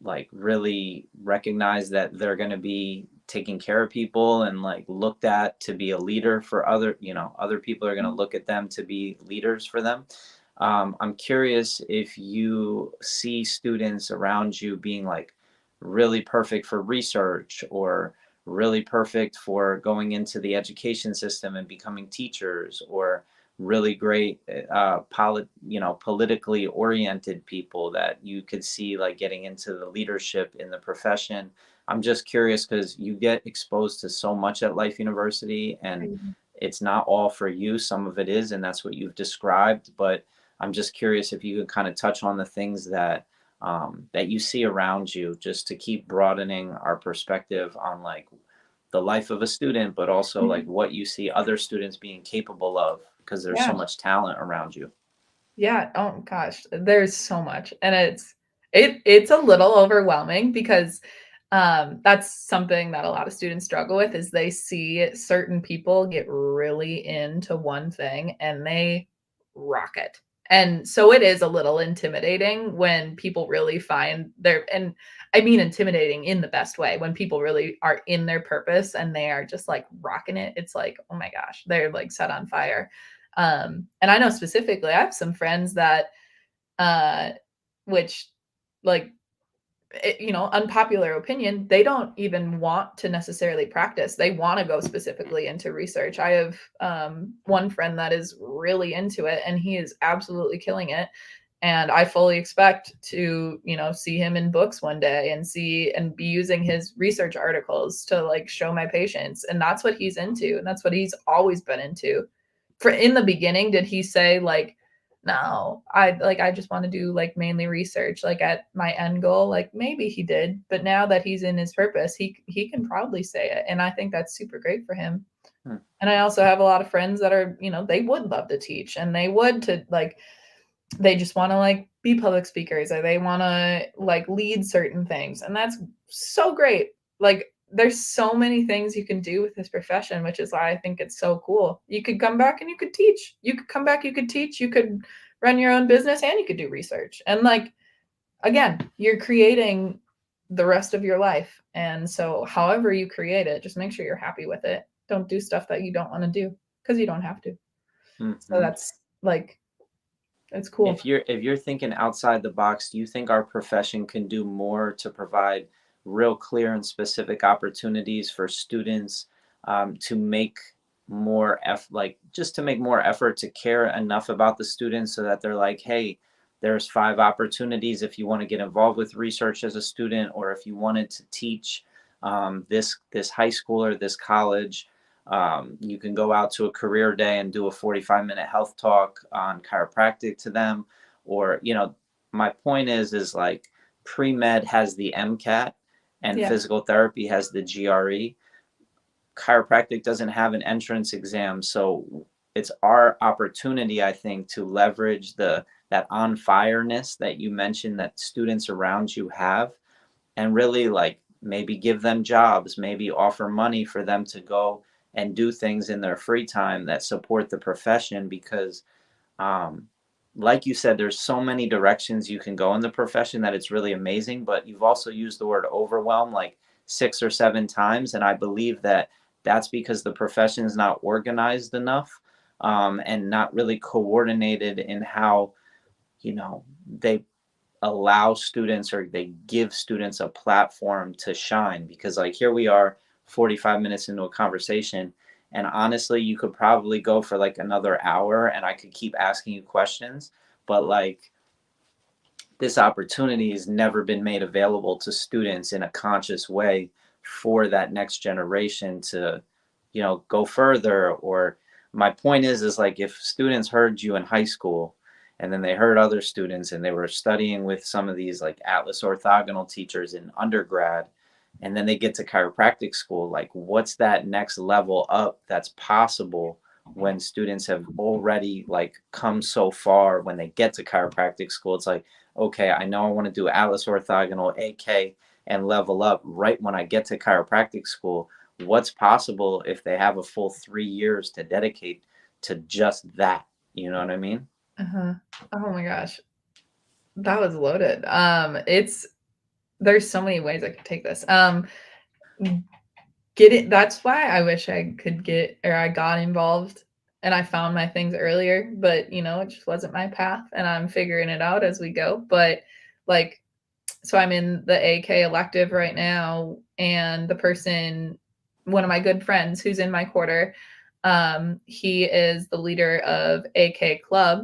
like really recognize that they're going to be taking care of people and like looked at to be a leader for other people are going to look at them to be leaders for them. I'm curious if you see students around you being like really perfect for research, or really perfect for going into the education system and becoming teachers, or really great politically oriented people that you could see like getting into the leadership in the profession. I'm just curious because you get exposed to so much at Life University, and it's not all for you. Some of it is, and that's what you've described. But I'm just curious if you could kind of touch on the things that that you see around you, just to keep broadening our perspective on like the life of a student, but also like what you see other students being capable of, because there's so Yeah. much talent around you. Yeah. Oh gosh, there's so much, and it's a little overwhelming because that's something that a lot of students struggle with is they see certain people get really into one thing and they rock it. And so it is a little intimidating when people really find and I mean intimidating in the best way, when people really are in their purpose and they are just like rocking it. It's like, oh my gosh, they're like set on fire. And I know specifically, I have some friends that, uh, which like, unpopular opinion, they don't even want to necessarily practice. They want to go specifically into research. I have one friend that is really into it and he is absolutely killing it. And I fully expect to, see him in books one day and see and be using his research articles to like show my patients. And that's what he's into. And that's what he's always been into. For in the beginning, did he say like, no, I just want to do like mainly research, like at my end goal? Like maybe he did, but now that he's in his purpose, he can probably say it. And I think that's super great for him. Hmm. And I also have a lot of friends that are, they would love to teach and they would to like they just want to like be public speakers, or they want to like lead certain things, and that's so great. Like there's so many things you can do with this profession, which is why I think it's so cool. You could come back and you could teach, you could come back, you could teach, you could run your own business, and you could do research. And like again, you're creating the rest of your life. And so however you create it, just make sure you're happy with it. Don't do stuff that you don't want to do, because you don't have to. So Mm-hmm. that's like, it's cool. If you're thinking outside the box, do you think our profession can do more to provide real clear and specific opportunities for students to make like just to make more effort to care enough about the students so that they're like, hey, there's 5 opportunities if you want to get involved with research as a student, or if you wanted to teach this high school or this college. You can go out to a career day and do a 45-minute health talk on chiropractic to them. Or, my point is like pre-med has the MCAT and Yeah. physical therapy has the GRE. Chiropractic doesn't have an entrance exam. So it's our opportunity, I think, to leverage that on fireness that you mentioned that students around you have, and really like maybe give them jobs, maybe offer money for them to go and do things in their free time that support the profession. Because um, like you said, there's so many directions you can go in the profession that it's really amazing. But you've also used the word overwhelm like 6 or 7 times, and I believe that that's because the profession is not organized enough, and not really coordinated in how, they allow students, or they give students a platform to shine. Because like here we are 45 minutes into a conversation, and honestly you could probably go for like another hour and I could keep asking you questions, but like this opportunity has never been made available to students in a conscious way for that next generation to, go further. Or my point is like if students heard you in high school and then they heard other students and they were studying with some of these like Atlas orthogonal teachers in undergrad, and then they get to chiropractic school, like what's that next level up that's possible when students have already like come so far when they get to chiropractic school? It's like, okay, I know I want to do Atlas orthogonal, AK, and level up right when I get to chiropractic school. What's possible if they have a full 3 years to dedicate to just that? You know what I mean? Uh-huh. Oh my gosh, that was loaded. There's so many ways I could take this. Get it. That's why I wish I could get, or I got involved and I found my things earlier, but it just wasn't my path and I'm figuring it out as we go. But like, so I'm in the AK elective right now, and the person, one of my good friends who's in my quarter, he is the leader of AK Club,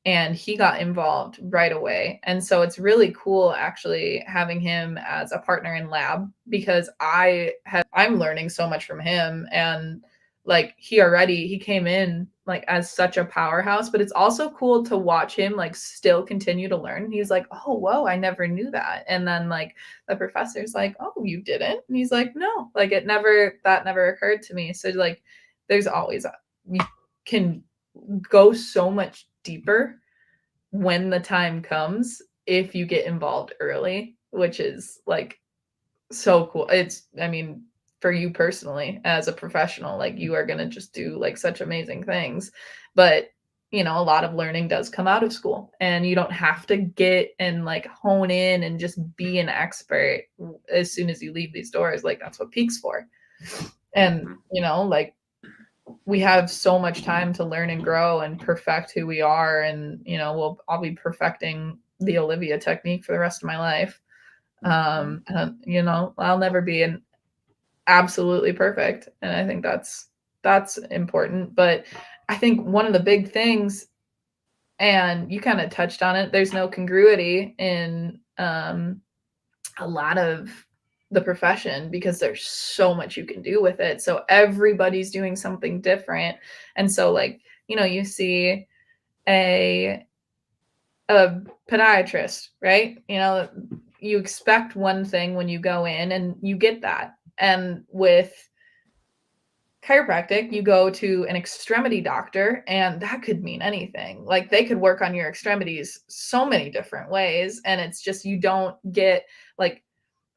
and he got involved right away. And so it's really cool actually having him as a partner in lab, because I'm learning so much from him. And like he came in like as such a powerhouse, but it's also cool to watch him like still continue to learn. He's like, oh whoa, I never knew that. And then like the professor's like, oh, you didn't? And he's like, no, like that never occurred to me. So like there's always you can go so much deeper when the time comes if you get involved early, which is like so cool. I mean, for you personally as a professional, like you are going to just do like such amazing things. But a lot of learning does come out of school, and you don't have to get and like hone in and just be an expert as soon as you leave these doors. Like that's what Peak's for. And Mm-hmm. like we have so much time to learn and grow and perfect who we are. And I'll be perfecting the Olivia technique for the rest of my life. Mm-hmm. And I'll never be an absolutely perfect, and I think that's important. But I think one of the big things, and you kind of touched on it, there's no congruity in a lot of the profession, because there's so much you can do with it. So everybody's doing something different. And so like, you see a a podiatrist, right? You expect one thing when you go in and you get that. And with chiropractic, you go to an extremity doctor, and that could mean anything. Like they could work on your extremities so many different ways. And it's just, you don't get like,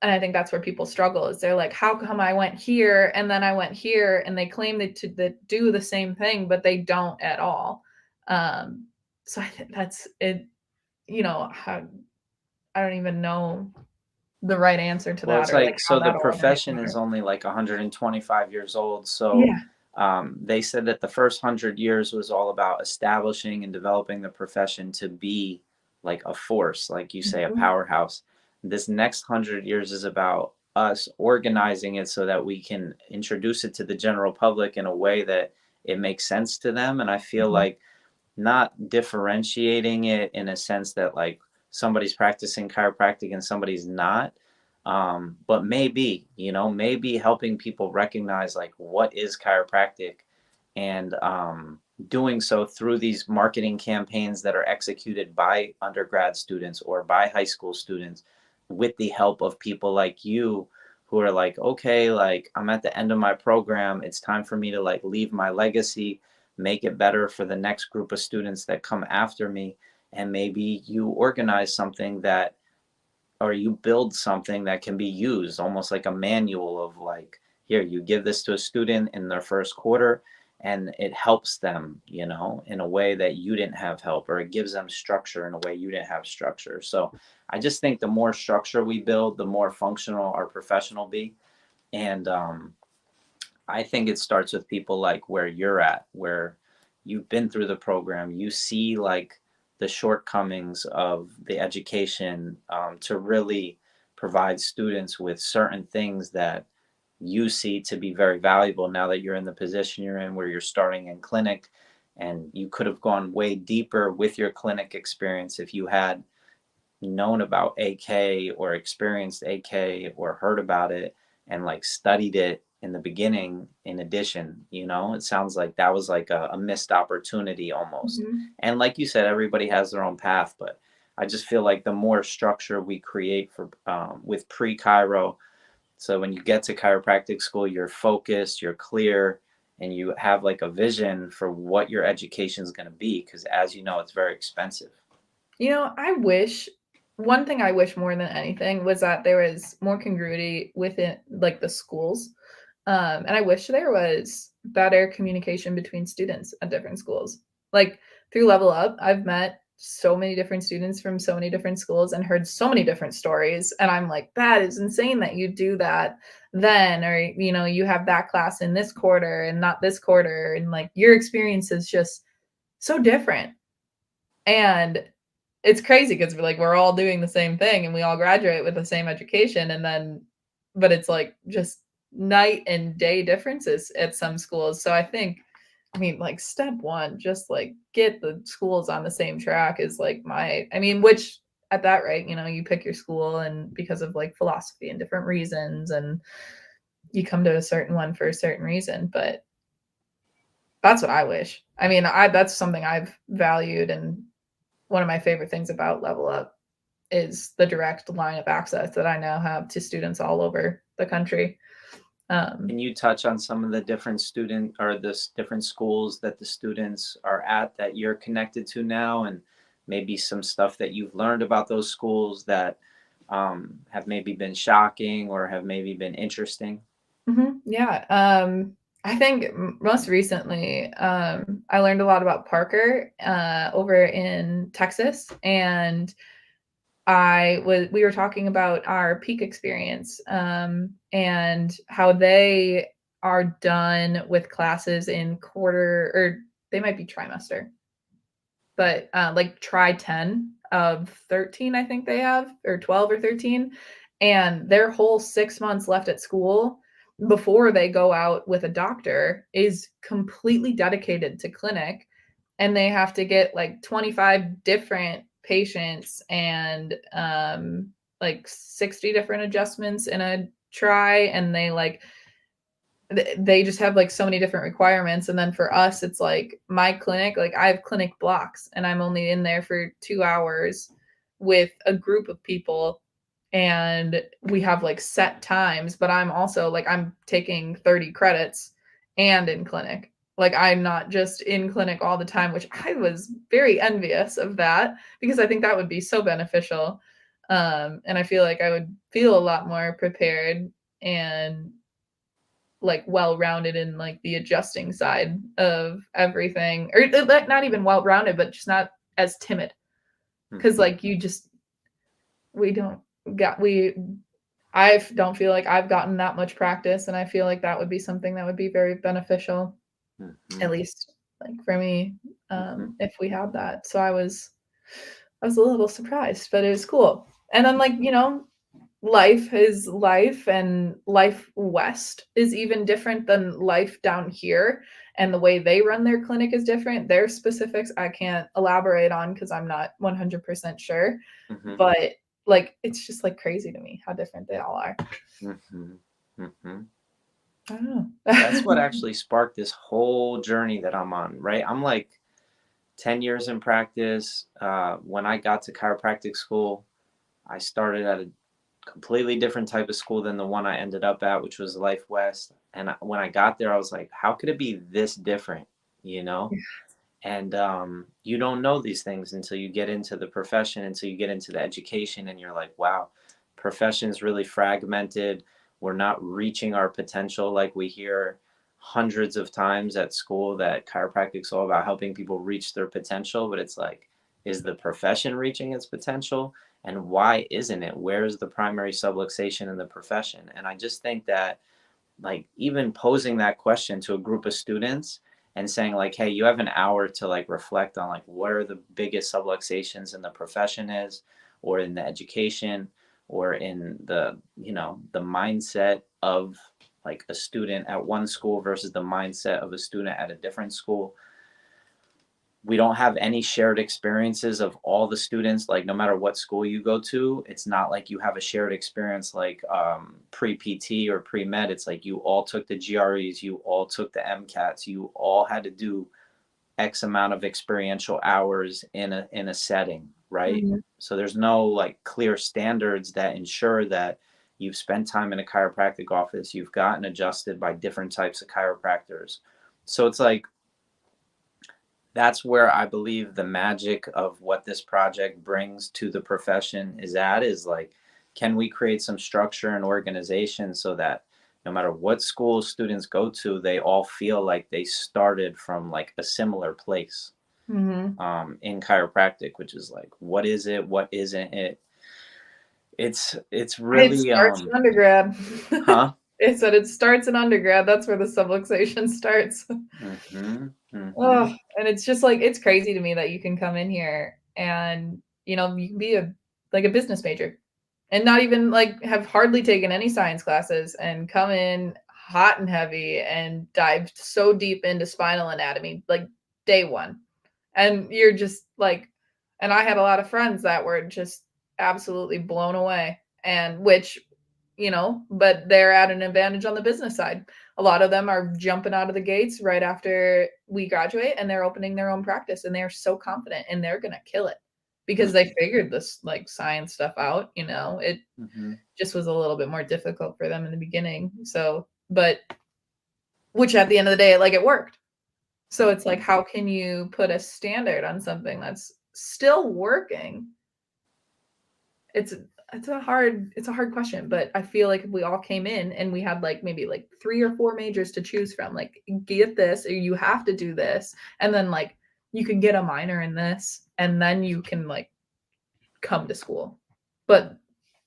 and I think that's where people struggle, is they're like, how come I went here and then I went here, and they claim that do the same thing, but they don't at all. So I think that's it. How, I don't even know the right answer to Well, that, it's or like like, how so the that aligns profession is more. only like 125 years old. So Yeah. they said that the first 100 years was all about establishing and developing the profession to be like a force, like you say, a Mhm. powerhouse. This next 100 years is about us organizing it so that we can introduce it to the general public in a way that it makes sense to them. And I feel Mhm. like not differentiating it in a sense that like somebody's practicing chiropractic and somebody's not, but maybe helping people recognize like what is chiropractic, and doing so through these marketing campaigns that are executed by undergrad students or by high school students with the help of people like you, who are like, okay, like I'm at the end of my program, it's time for me to like leave my legacy. make it better for the next group of students that come after me. And maybe you organize something that, or you build something that can be used almost like a manual of like, here, you give this to a student in their first quarter and it helps them, you know, in a way that you didn't have help, or it gives them structure in a way you didn't have structure. So I just think the more structure we build, the more functional our profession will be. And I think it starts with people like where you're at, where you've been through the program, you see like the shortcomings of the education, to really provide students with certain things that you see to be very valuable now that you're in the position you're in, where you're starting in clinic. And you could have gone way deeper with your clinic experience if you had known about AK or experienced AK or heard about it and like studied it in the beginning. In addition, you know, it sounds like that was like a missed opportunity almost. Mhm. And like you said, everybody has their own path, but I just feel like the more structure we create for with pre-chiro, so when you get to chiropractic school, you're focused, you're clear, and you have like a vision for what your education is going to be, because as you know, it's very expensive. You know, I wish one thing I wish more than anything was that there was more congruity within like the schools. And I wish there was better communication between students at different schools. Like through Level Up, I've met so many different students from so many different schools and heard so many different stories. And I'm like, that is insane that you do that then, or, you know, you have that class in this quarter and not this quarter. And like your experience is just so different. And it's crazy because we're all doing the same thing and we all graduate with the same education, and then but it's like just night and day differences at some schools. So I mean, like step one, just like get the schools on the same track is like which at that rate, you know, you pick your school and because of like philosophy and different reasons, and you come to a certain one for a certain reason. But that's what I wish. I mean, I that's something I've valued, and one of my favorite things about Level Up is the direct line of access that I now have to students all over the country. Can you touch on some of the different student or the different schools that the students are at that you're connected to now, and maybe some stuff that you've learned about those schools that have maybe been shocking or have maybe been interesting? Yeah. I think most recently, I learned a lot about Parker over in Texas, and we were talking about our peak experience, and how they are done with classes in quarter, or they might be trimester, but like try 10 of 13, I think they have, or 12 or 13, and their whole 6 months left at school before they go out with a doctor is completely dedicated to clinic, and they have to get like 25 different patients and like 60 different adjustments in a try, and they just have like so many different requirements. And then for us, it's like my clinic, like I have clinic blocks and I'm only in there for 2 hours with a group of people, and we have like set times, but I'm also like I'm taking 30 credits and in clinic. Like I'm not just in clinic all the time, which I was very envious of that because I think that would be so beneficial. And I feel like I would feel a lot more prepared and like well-rounded in like the adjusting side of everything, or not even well-rounded, but just not as timid, because Mhm. like you just we don't got we I don't feel like I've gotten that much practice, and I feel like that would be something that would be very beneficial, at Mhm. least like for me, Mhm. if we had that. So I was a little surprised, but it was cool. And then like, you know, life is life, and life west is even different than life down here, and the way they run their clinic is different. Their specifics I can't elaborate on because I'm not 100% sure, Mhm. but like it's just like crazy to me how different they all are. Mhm. Mhm. I don't That's what know. actually sparked this whole journey that I'm on, right? I'm like 10 years in practice. When I got to chiropractic school, I started at a completely different type of school than the one I ended up at, which was Life West. And when I got there, I was like, how could it be this different? you know? And you don't know these things until you get into the profession, until you get into the education, and you're like, wow, profession's really fragmented. We're not reaching our potential. Like we hear hundreds of times at school that chiropractic's all about helping people reach their potential, but it's like, is the profession reaching its potential? And why isn't it? Where's the primary subluxation in the profession? And I just think that, like, even posing that question to a group of students and saying like, hey, you have an hour to like reflect on like what are the biggest subluxations in the profession is, or in the education, or in the, you know, the mindset of like a student at one school versus the mindset of a student at a different school. We don't have any shared experiences of all the students. Like no matter what school you go to, it's not like you have a shared experience like pre-PT or pre-med. It's like you all took the GREs, you all took the MCATs, you all had to do X amount of experiential hours in a setting, right? Mhm. So there's no like clear standards that ensure that you've spent time in a chiropractic office, you've gotten adjusted by different types of chiropractors. So it's like, that's where I believe the magic of what this project brings to the profession is at, is like, can we create some structure and organization so that no matter what school students go to, they all feel like they started from like a similar place Mhm. in chiropractic, which is like, what is it? What isn't it? It's It really, starts in undergrad. huh? It said it starts in undergrad. That's where the subluxation starts. Mm-hmm. Mm-hmm. Oh, and it's just like it's crazy to me that you can come in here and you can be a business major and not even like have hardly taken any science classes and come in hot and heavy and dive so deep into spinal anatomy like day one. And you're just like, and I had a lot of friends that were just absolutely blown away, and which, but they're at an advantage on the business side. A lot of them are jumping out of the gates right after we graduate and they're opening their own practice and they're so confident and they're going to kill it because they figured this like science stuff out. It Mm-hmm. just was a little bit more difficult for them in the beginning. So, but which at the end of the day, like it worked. So it's like, how can you put a standard on something that's still working? It's it's a hard question, but I feel like if we all came in and we had like maybe like 3 or 4 majors to choose from, like get this or you have to do this, and then like you can get a minor in this and then you can like come to school. But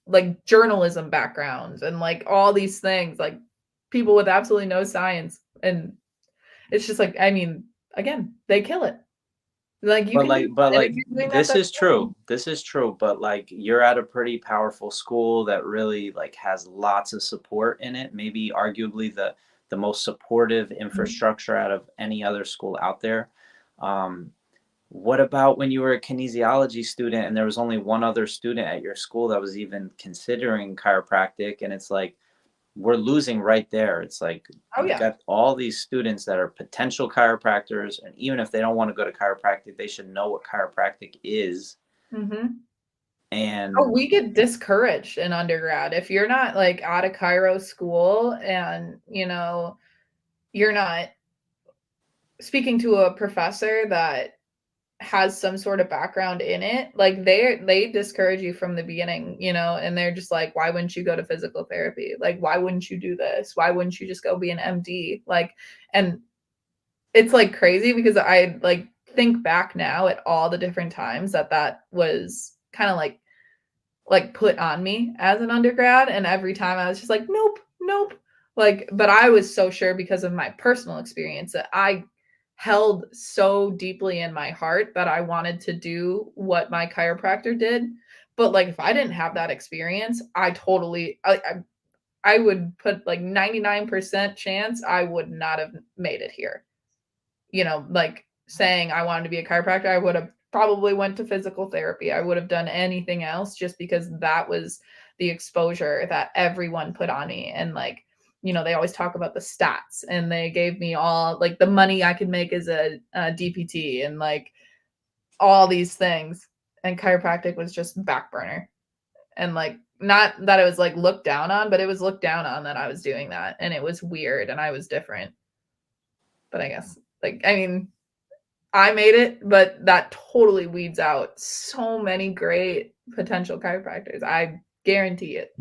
like journalism backgrounds and like all these things, like people with absolutely no science, and it's just like, I mean, again, they kill it. Like you But can do like, but that, and if like, you're doing that, this that's is true. This is true. But like, you're at a pretty powerful school that really like has lots of support in it. Maybe arguably the most supportive great. infrastructure out of any other school out there. Um, what about when you were a kinesiology student and there was only one other student at your school that was even considering chiropractic? And it's like, we're losing right there. It's like Oh you've yeah. got all these students that are potential chiropractors, and even if they don't want to go to chiropractic, they should know what chiropractic is. Mhm. Oh, And we get discouraged in undergrad. If you're not like out of Cairo school and, you're not speaking to a professor that has some sort of background in it, like they discourage you from the beginning, and they're just like, why wouldn't you go to physical therapy? Like, why wouldn't you do this? Why wouldn't you just go be an MD? Like, and it's like crazy because I like think back now at all the different times that was kind of like put on me as an undergrad, and every time I was just like, nope, nope. Like, but I was so sure because of my personal experience that I held so deeply in my heart that I wanted to do what my chiropractor did. But like if I didn't have that experience, I would put like 99% chance I would not have made it here. Like saying I wanted to be a chiropractor, I would have probably went to physical therapy. I would have done anything else just because that was the exposure that everyone put on me. And like, they always talk about the stats and they gave me all like the money I could make as a DPT and like all these things. And chiropractic was just back burner. And like, not that it was like looked down on, but it was looked down on that I was doing that. And it was weird and I was different. But I guess Like, I mean, I made it, but that totally weeds out so many great potential chiropractors. I guarantee it.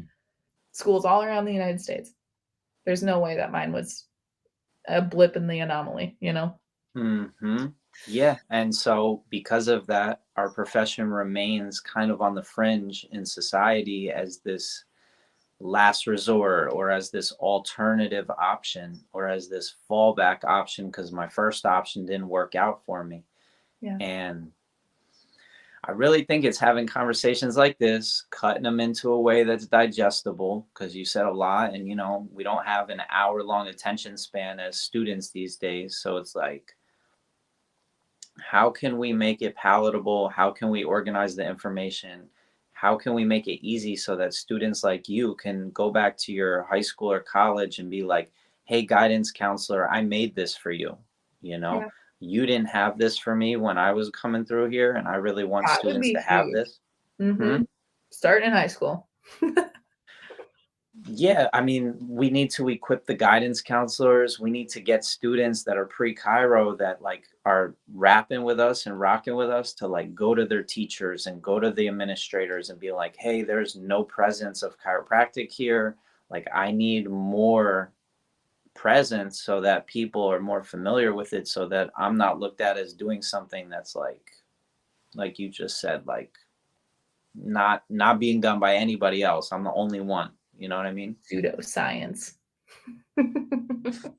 Schools all around the United States. There's no way that mine was a blip in the anomaly, you know? Mm-hmm. Yeah. And so because of that, our profession remains kind of on the fringe in society as this last resort or as this alternative option or as this fallback option because my first option didn't work out for me. Yeah. And I really think it's having conversations like this, cutting them into a way that's digestible because you said a lot and we don't have an hour long attention span as students these days. So it's like, how can we make it palatable? How can we organize the information? How can we make it easy so that students like you can go back to your high school or college and be like, hey, guidance counselor, I made this for you. You know, Yeah. you didn't have this for me when I was coming through here, and I really want That would students be to have huge. this. Hmm? Mm-hmm. Starting in high school. Yeah, I mean, we need to equip the guidance counselors. We need to get students that are pre-Chiro that like are rapping with us and rocking with us to like go to their teachers and go to the administrators and be like, hey, there's no presence of chiropractic here. Like, I need more presence so that people are more familiar with it so that I'm not looked at as doing something that's like you just said, like not being done by anybody else. I'm the only one. You know what I mean? Pseudoscience.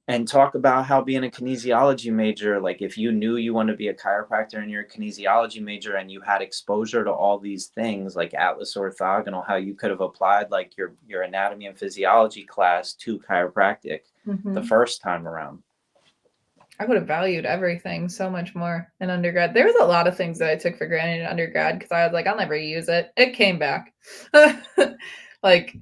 And talk about how being a kinesiology major, like if you knew you want to be a chiropractor and you're a kinesiology major and you had exposure to all these things like atlas orthogonal, how you could have applied like your anatomy and physiology class to chiropractic the Mm-hmm. first time around. I would have valued everything so much more in undergrad. There was a lot of things that I took for granted in undergrad because I was like, I'll never use it. It came back. Like,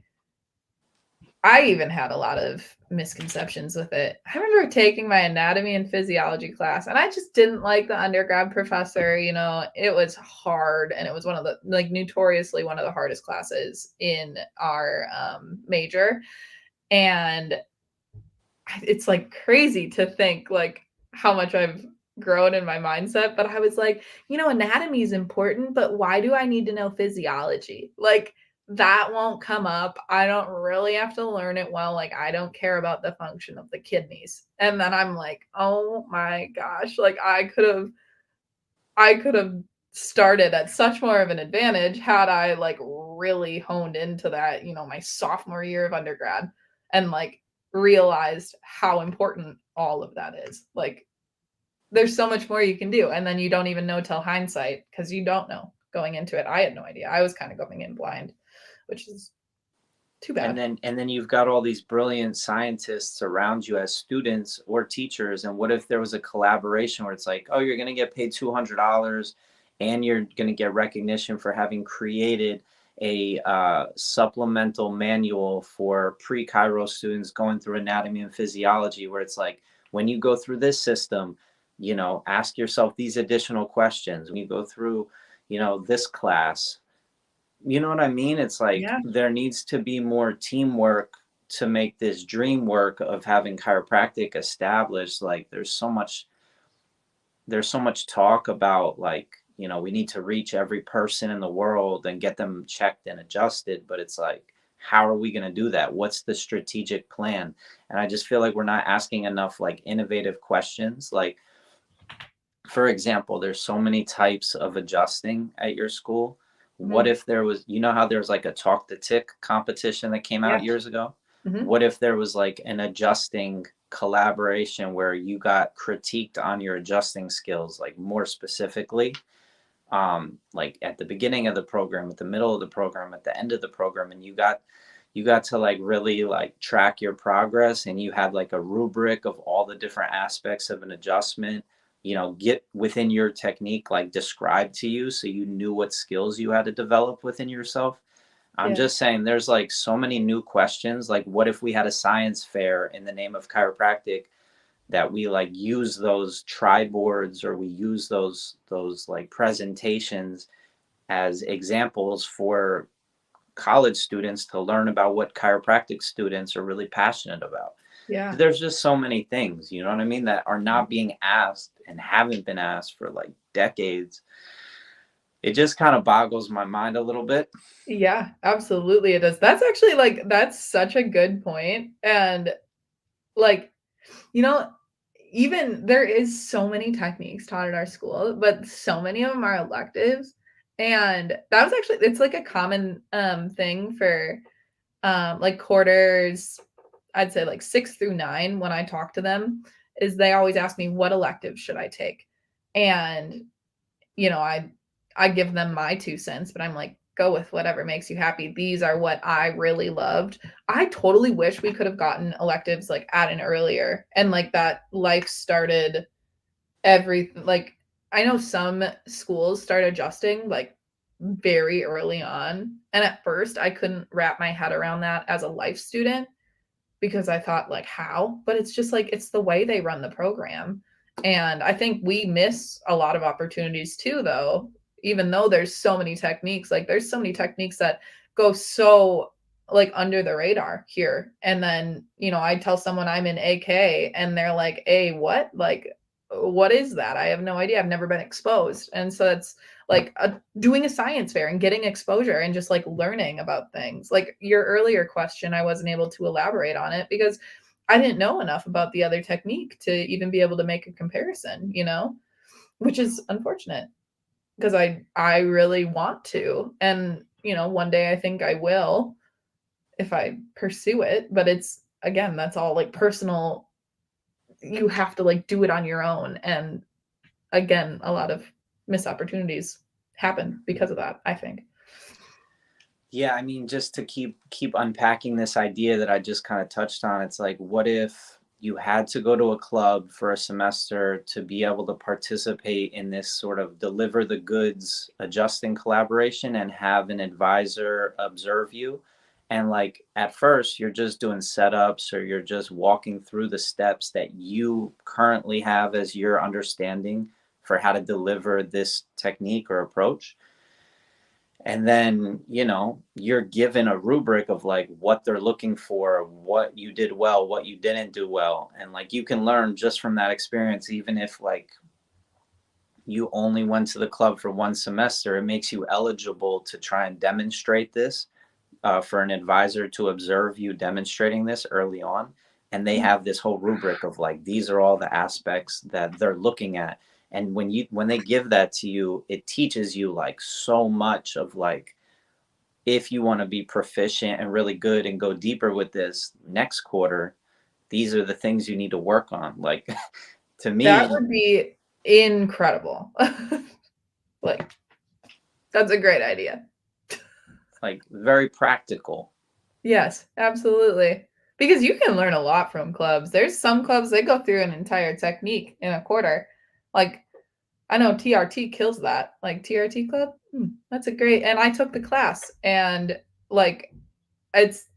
I even had a lot of misconceptions with it. I remember taking my anatomy and physiology class, and I just didn't like the undergrad professor. You know, it was hard, and it was one of the, like, notoriously one of the hardest classes in our major. And it's like crazy to think like how much I've grown in my mindset, but I was like, anatomy is important, but why do I need to know physiology? Like, that won't come up. I don't really have to learn it well. Like, I don't care about the function of the kidneys. And then I'm like, oh my gosh, like I could have started at such more of an advantage had I like really honed into that, my sophomore year of undergrad and like realized how important all of that is. Like, there's so much more you can do. And then you don't even know till hindsight because you don't know going into it. I had no idea. I was kind of going in blind, which is too and bad. then and then you've got all these brilliant scientists around you as students or teachers, and what if there was a collaboration where it's like, oh, you're going to get paid $200 and you're going to get recognition for having created a supplemental manual for pre-Chiro students going through anatomy and physiology, where it's like, when you go through this system, ask yourself these additional questions. When you go through this class, you know what I mean? It's like Yeah. there needs to be more teamwork to make this dream work of having chiropractic established. Like there's so much talk about like, we need to reach every person in the world and get them checked and adjusted, but it's like, how are we going to do that? What's the strategic plan? And I just feel like we're not asking enough like innovative questions. Like, for example, there's so many types of adjusting at your school. What Mhm. if there was, how there's like a talk the tick competition that came Yeah. out years ago? Hmm. What if there was like an adjusting collaboration where you got critiqued on your adjusting skills, like more specifically, like at the beginning of the program, at the middle of the program, at the end of the program, and you got to like really like track your progress, and you had like a rubric of all the different aspects of an adjustment, get within your technique like described to you so you knew what skills you had to develop within yourself. I'm Yeah. just saying there's like so many new questions. Like, what if we had a science fair in the name of chiropractic that we like use those tri boards or we use those like presentations as examples for college students to learn about what chiropractic students are really passionate about. Yeah. There's just so many things, you know what I mean, that are not being asked and haven't been asked for like decades. It just kind of boggles my mind a little bit. Yeah, absolutely it does. That's actually like that's such a good point. And like, you know, even there is so many techniques taught at our school, but so many of them are electives. And that was actually it's like a common thing for like quarters, I'd say like 6 through 9 when I talk to them is they always ask me what electives should I take. And you know, I give them my 2 cents, but I'm like, go with whatever makes you happy. These are what I really loved. I totally wish we could have gotten electives like at an earlier and like that life started everything like I know some schools start adjusting like very early on. And at first I couldn't wrap my head around that as a life student because I thought like how, but it's just like it's the way they run the program. And I think we miss a lot of opportunities too though, even though there's so many techniques, like there's so many techniques that go so like under the radar here. And then, you know, I tell someone I'm in AK and they're like, "A what?" Like what is that? I have no idea. I've never been exposed. And so it's like doing a science fair and getting exposure and just like learning about things. Like your earlier question, I wasn't able to elaborate on it because I didn't know enough about the other technique to even be able to make a comparison, you know, which is unfortunate because I really want to. And, you know, one day I think I will if I pursue it, but it's again, that's all like personal. You have to like do it on your own. And again, a lot of missed opportunities happen because of that, I think. Yeah, I mean, just to keep unpacking this idea that I just kind of touched on, it's like, what if you had to go to a club for a semester to be able to participate in this sort of deliver the goods adjusting collaboration and have an advisor observe you? And like at first, you're just doing setups or you're just walking through the steps that you currently have as your understanding for how to deliver this technique or approach. And then, you know, you're given a rubric of like what they're looking for, what you did well, what you didn't do well. And like you can learn just from that experience, even if like you only went to the club for one semester, it makes you eligible to try and demonstrate this, for an advisor to observe you demonstrating this early on. And they Yeah. have this whole rubric of like, these are all the aspects that they're looking at. And when they give that to you, it teaches you like so much of like, if you want to be proficient and really good and go deeper with this next quarter, these are the things you need to work on. Like to That me, would be incredible. Like, that's a great idea. like very practical. Yes, absolutely. Because you can learn a lot from clubs. There's some clubs they go through an entire technique in a quarter. Like I know TRT kills that. Like TRT club, that's a great. And I took the class, and like it's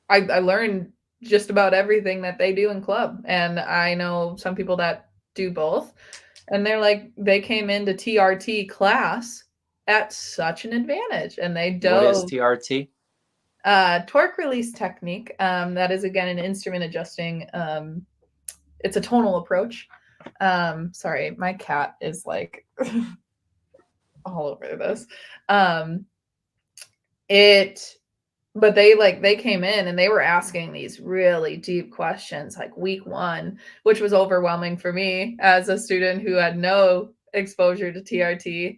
I learned just about everything that they do in club, and I know some people that do both, and they're like they came into TRT class at such an advantage, and they What is dove TRT? torque release technique. That is again an instrument adjusting. It's a tonal approach. Sorry, my cat is like all over this. Um, it, but they came in and they were asking these really deep questions like week one, which was overwhelming for me as a student who had no exposure to TRT.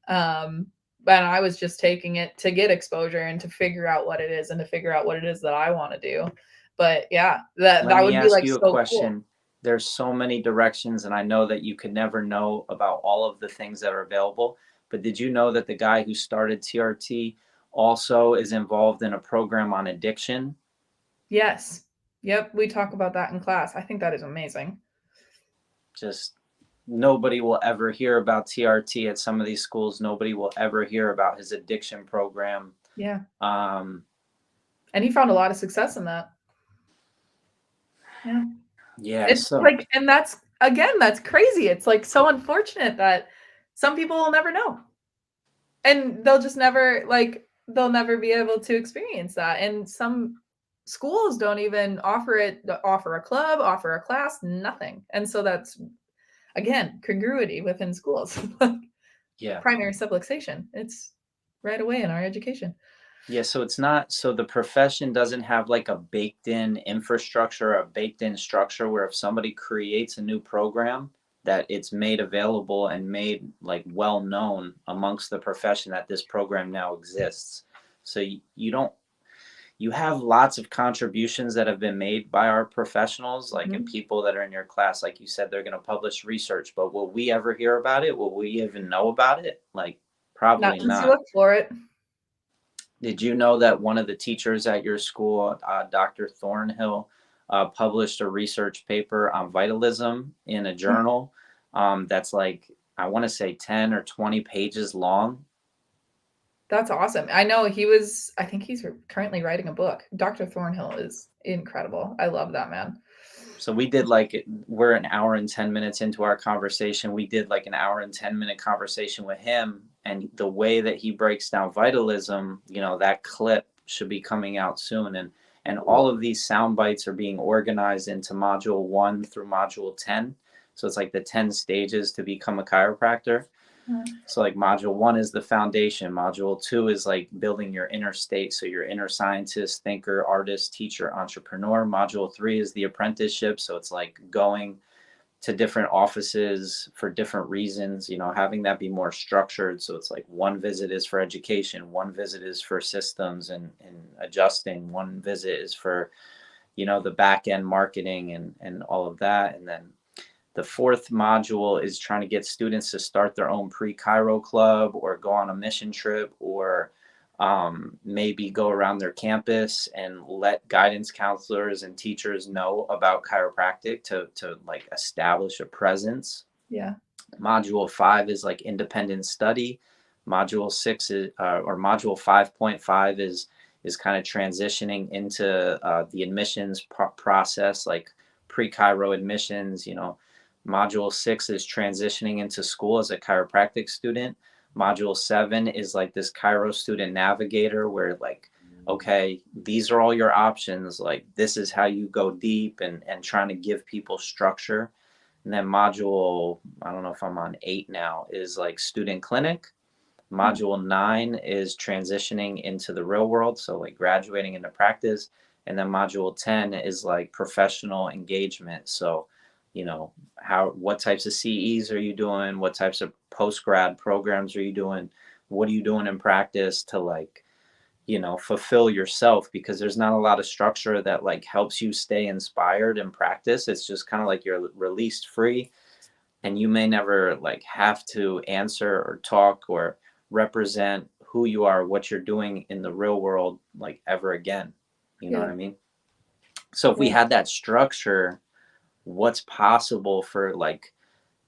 And I was just taking it to get exposure and to figure out what it is and to figure out what it is that I want to do. But yeah, Let that me would be ask like you a so cool. question. There's so many directions, and I know that you could never know about all of the things that are available. But did you know that the guy who started TRT also is involved in a program on addiction? Yes. Yep, we talk about that in class. I think that is amazing. Just nobody will ever hear about TRT at some of these schools. Nobody will ever hear about his addiction program. Yeah. Um, And he found a lot of success in that. Yeah. yeah, It's so like and that's again, that's crazy. It's like so unfortunate that some people will never know. And they'll just never like they'll never be able to experience that. And some schools don't even offer a club, offer a class, nothing. And so that's, again, congruity within schools. Yeah. Primary subluxation, it's right away in our education. Yeah, so it's not, so the profession doesn't have like a baked in infrastructure, a baked in structure where if somebody creates a new program, that it's made available and made like well known amongst the profession that this program now exists. So you don't, you have lots of contributions that have been made by our professionals, like and people that are in your class. Like you said, they're going to publish research, but will we ever hear about it? Will we even know about it? Like, Not probably unless you not. look for it. Did you know that one of the teachers at your school, Dr. Thornhill, published a research paper on vitalism in a journal that's like, I want to say 10 or 20 pages long? That's awesome. I know I think he's currently writing a book. Dr. Thornhill is incredible. I love that man. So we did like, we're an hour and 10 minutes into our conversation. We did like an hour and 10-minute conversation with him. And the way that he breaks down vitalism, that clip should be coming out soon. And all of these sound bites are being organized into module 1 through module 10. So it's like the 10 stages to become a chiropractor. So like module 1 is the foundation. Module 2 is like building your inner state. So your inner scientist, thinker, artist, teacher, entrepreneur. Module 3 is the apprenticeship. So it's like going to different offices for different reasons, having that be more structured. So it's like one visit is for education, one visit is for systems and adjusting, one visit is for, the back end marketing and all of that. And then the 4th module is trying to get students to start their own pre-Chiro club or go on a mission trip or maybe go around their campus and let guidance counselors and teachers know about chiropractic to like establish a presence. Yeah. Module 5 is like independent study. Module 6 is or module 5.5 is kind of transitioning into the admissions process, like pre-Chiro admissions. Module 6 is transitioning into school as a chiropractic student. Module 7 is like this Chiro student navigator where like, okay, these are all your options. Like this is how you go deep and trying to give people structure. And then module, I don't know if I'm on 8 now, is like student clinic. Module 9 is transitioning into the real world. So like graduating into practice. And then module 10 is like professional engagement. So, what types of CEs are you doing? What types of post-grad programs are you doing? What are you doing in practice to like, fulfill yourself? Because there's not a lot of structure that like helps you stay inspired in practice. It's just kind of like you're released free and you may never like have to answer or talk or represent who you are, what you're doing in the real world, like ever again. You know what I mean? So if we had that structure, what's possible for like,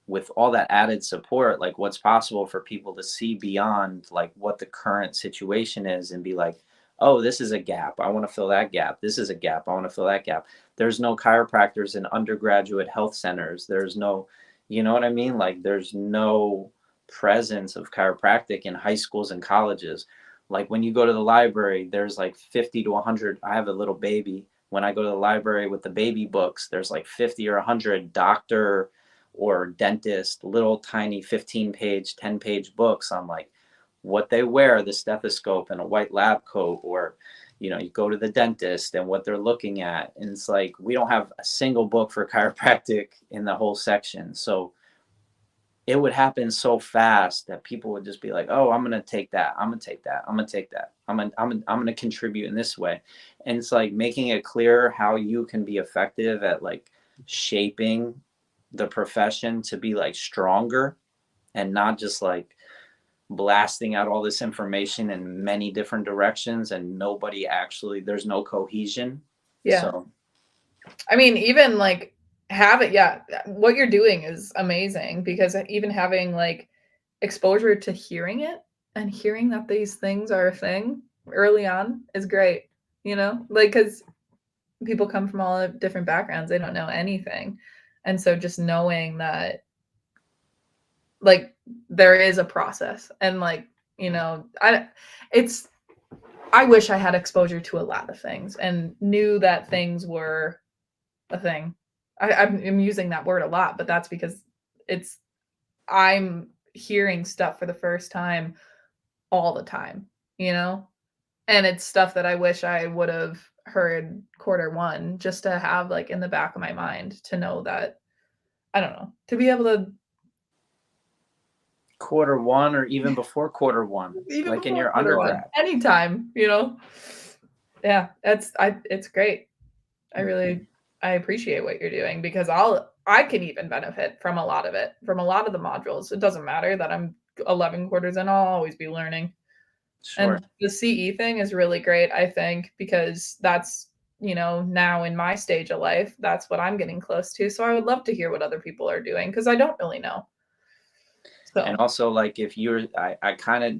with all that added support, like what's possible for people to see beyond like what the current situation is and be like, oh, this is a gap, I want to fill that gap. This is a gap, I want to fill that gap. There's no chiropractors in undergraduate health centers. There's no, you know what I mean? Like there's no presence of chiropractic in high schools and colleges. Like when you go to the library, there's like 50 to 100. I have a little baby. When I go to the library with the baby books, there's like 50 or 100 doctor or dentist, little tiny 15-page, 10-page books on like what they wear, the stethoscope and a white lab coat, or, you go to the dentist and what they're looking at. And it's like, we don't have a single book for chiropractic in the whole section. So it would happen so fast that people would just be like, oh, I'm going to take that. I'm going to take that. I'm going to take that. I'm going to contribute in this way. And it's like making it clear how you can be effective at like shaping the profession to be like stronger and not just like blasting out all this information in many different directions and nobody actually, there's no cohesion. Yeah. So I mean, even like what you're doing is amazing because even having like exposure to hearing it and hearing that these things are a thing early on is great, like because people come from all different backgrounds, they don't know anything. And so just knowing that like there is a process and like, it's I wish I had exposure to a lot of things and knew that things were a thing. I'm using that word a lot, but that's because it's I'm hearing stuff for the first time all the time, you know? And it's stuff that I wish I would have heard quarter 1 just to have like in the back of my mind to know that I don't know, to be able to Quarter 1 or even before quarter 1, even like in before your quarter 1, undergrad. anytime, you know? Yeah, it's great. I really I appreciate what you're doing because I can even benefit from a lot of it, from a lot of the modules. It doesn't matter that I'm 11 quarters in, I'll always be learning. Sure. And the CE thing is really great, I think, because that's, now in my stage of life, that's what I'm getting close to. So I would love to hear what other people are doing because I don't really know. And So also, like, if I kind of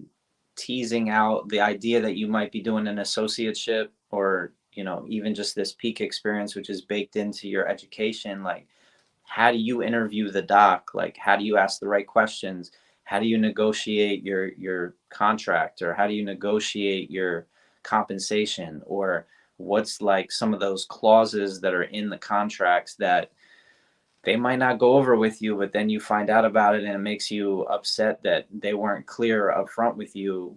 teasing out the idea that you might be doing an associateship, or, even just this peak experience, which is baked into your education. Like, how do you interview the doc? Like, how do you ask the right questions? How do you negotiate your contract, or how do you negotiate your compensation, or what's like some of those clauses that are in the contracts that they might not go over with you, but then you find out about it and it makes you upset that they weren't clear up front with you,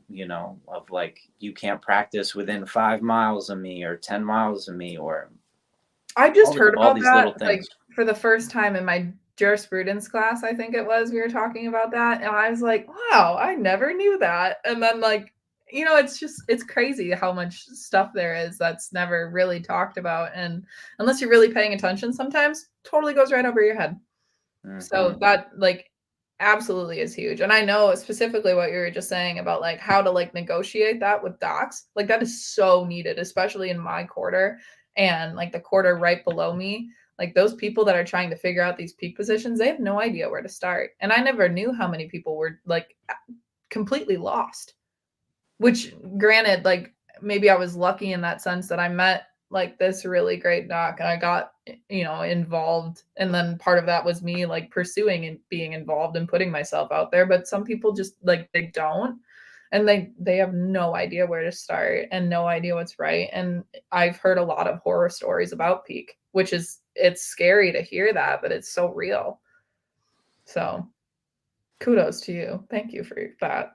of like, you can't practice within 5 miles of me or 10 miles of me, or I just heard all about these that little like things. for the first time in my jurisprudence class, I think it was. We were talking about that, and I was like, "Wow, I never knew that." And then like, it's crazy how much stuff there is that's never really talked about, and unless you're really paying attention, sometimes totally goes right over your head. Hmm. So that like absolutely is huge. And I know specifically what you were just saying about like how to like negotiate that with docs. Like that is so needed, especially in my quarter and like the quarter right below me. Like those people that are trying to figure out these peak positions, they have no idea where to start. And I never knew how many people were like completely lost. Which granted, like maybe I was lucky in that sense that I met like this really great doc and I got, involved. And then part of that was me like pursuing and being involved and putting myself out there. But some people just like they don't. And they have no idea where to start and no idea what's right. And I've heard a lot of horror stories about peak, which is it's scary to hear that, but it's so real. So kudos to you. Thank you for that.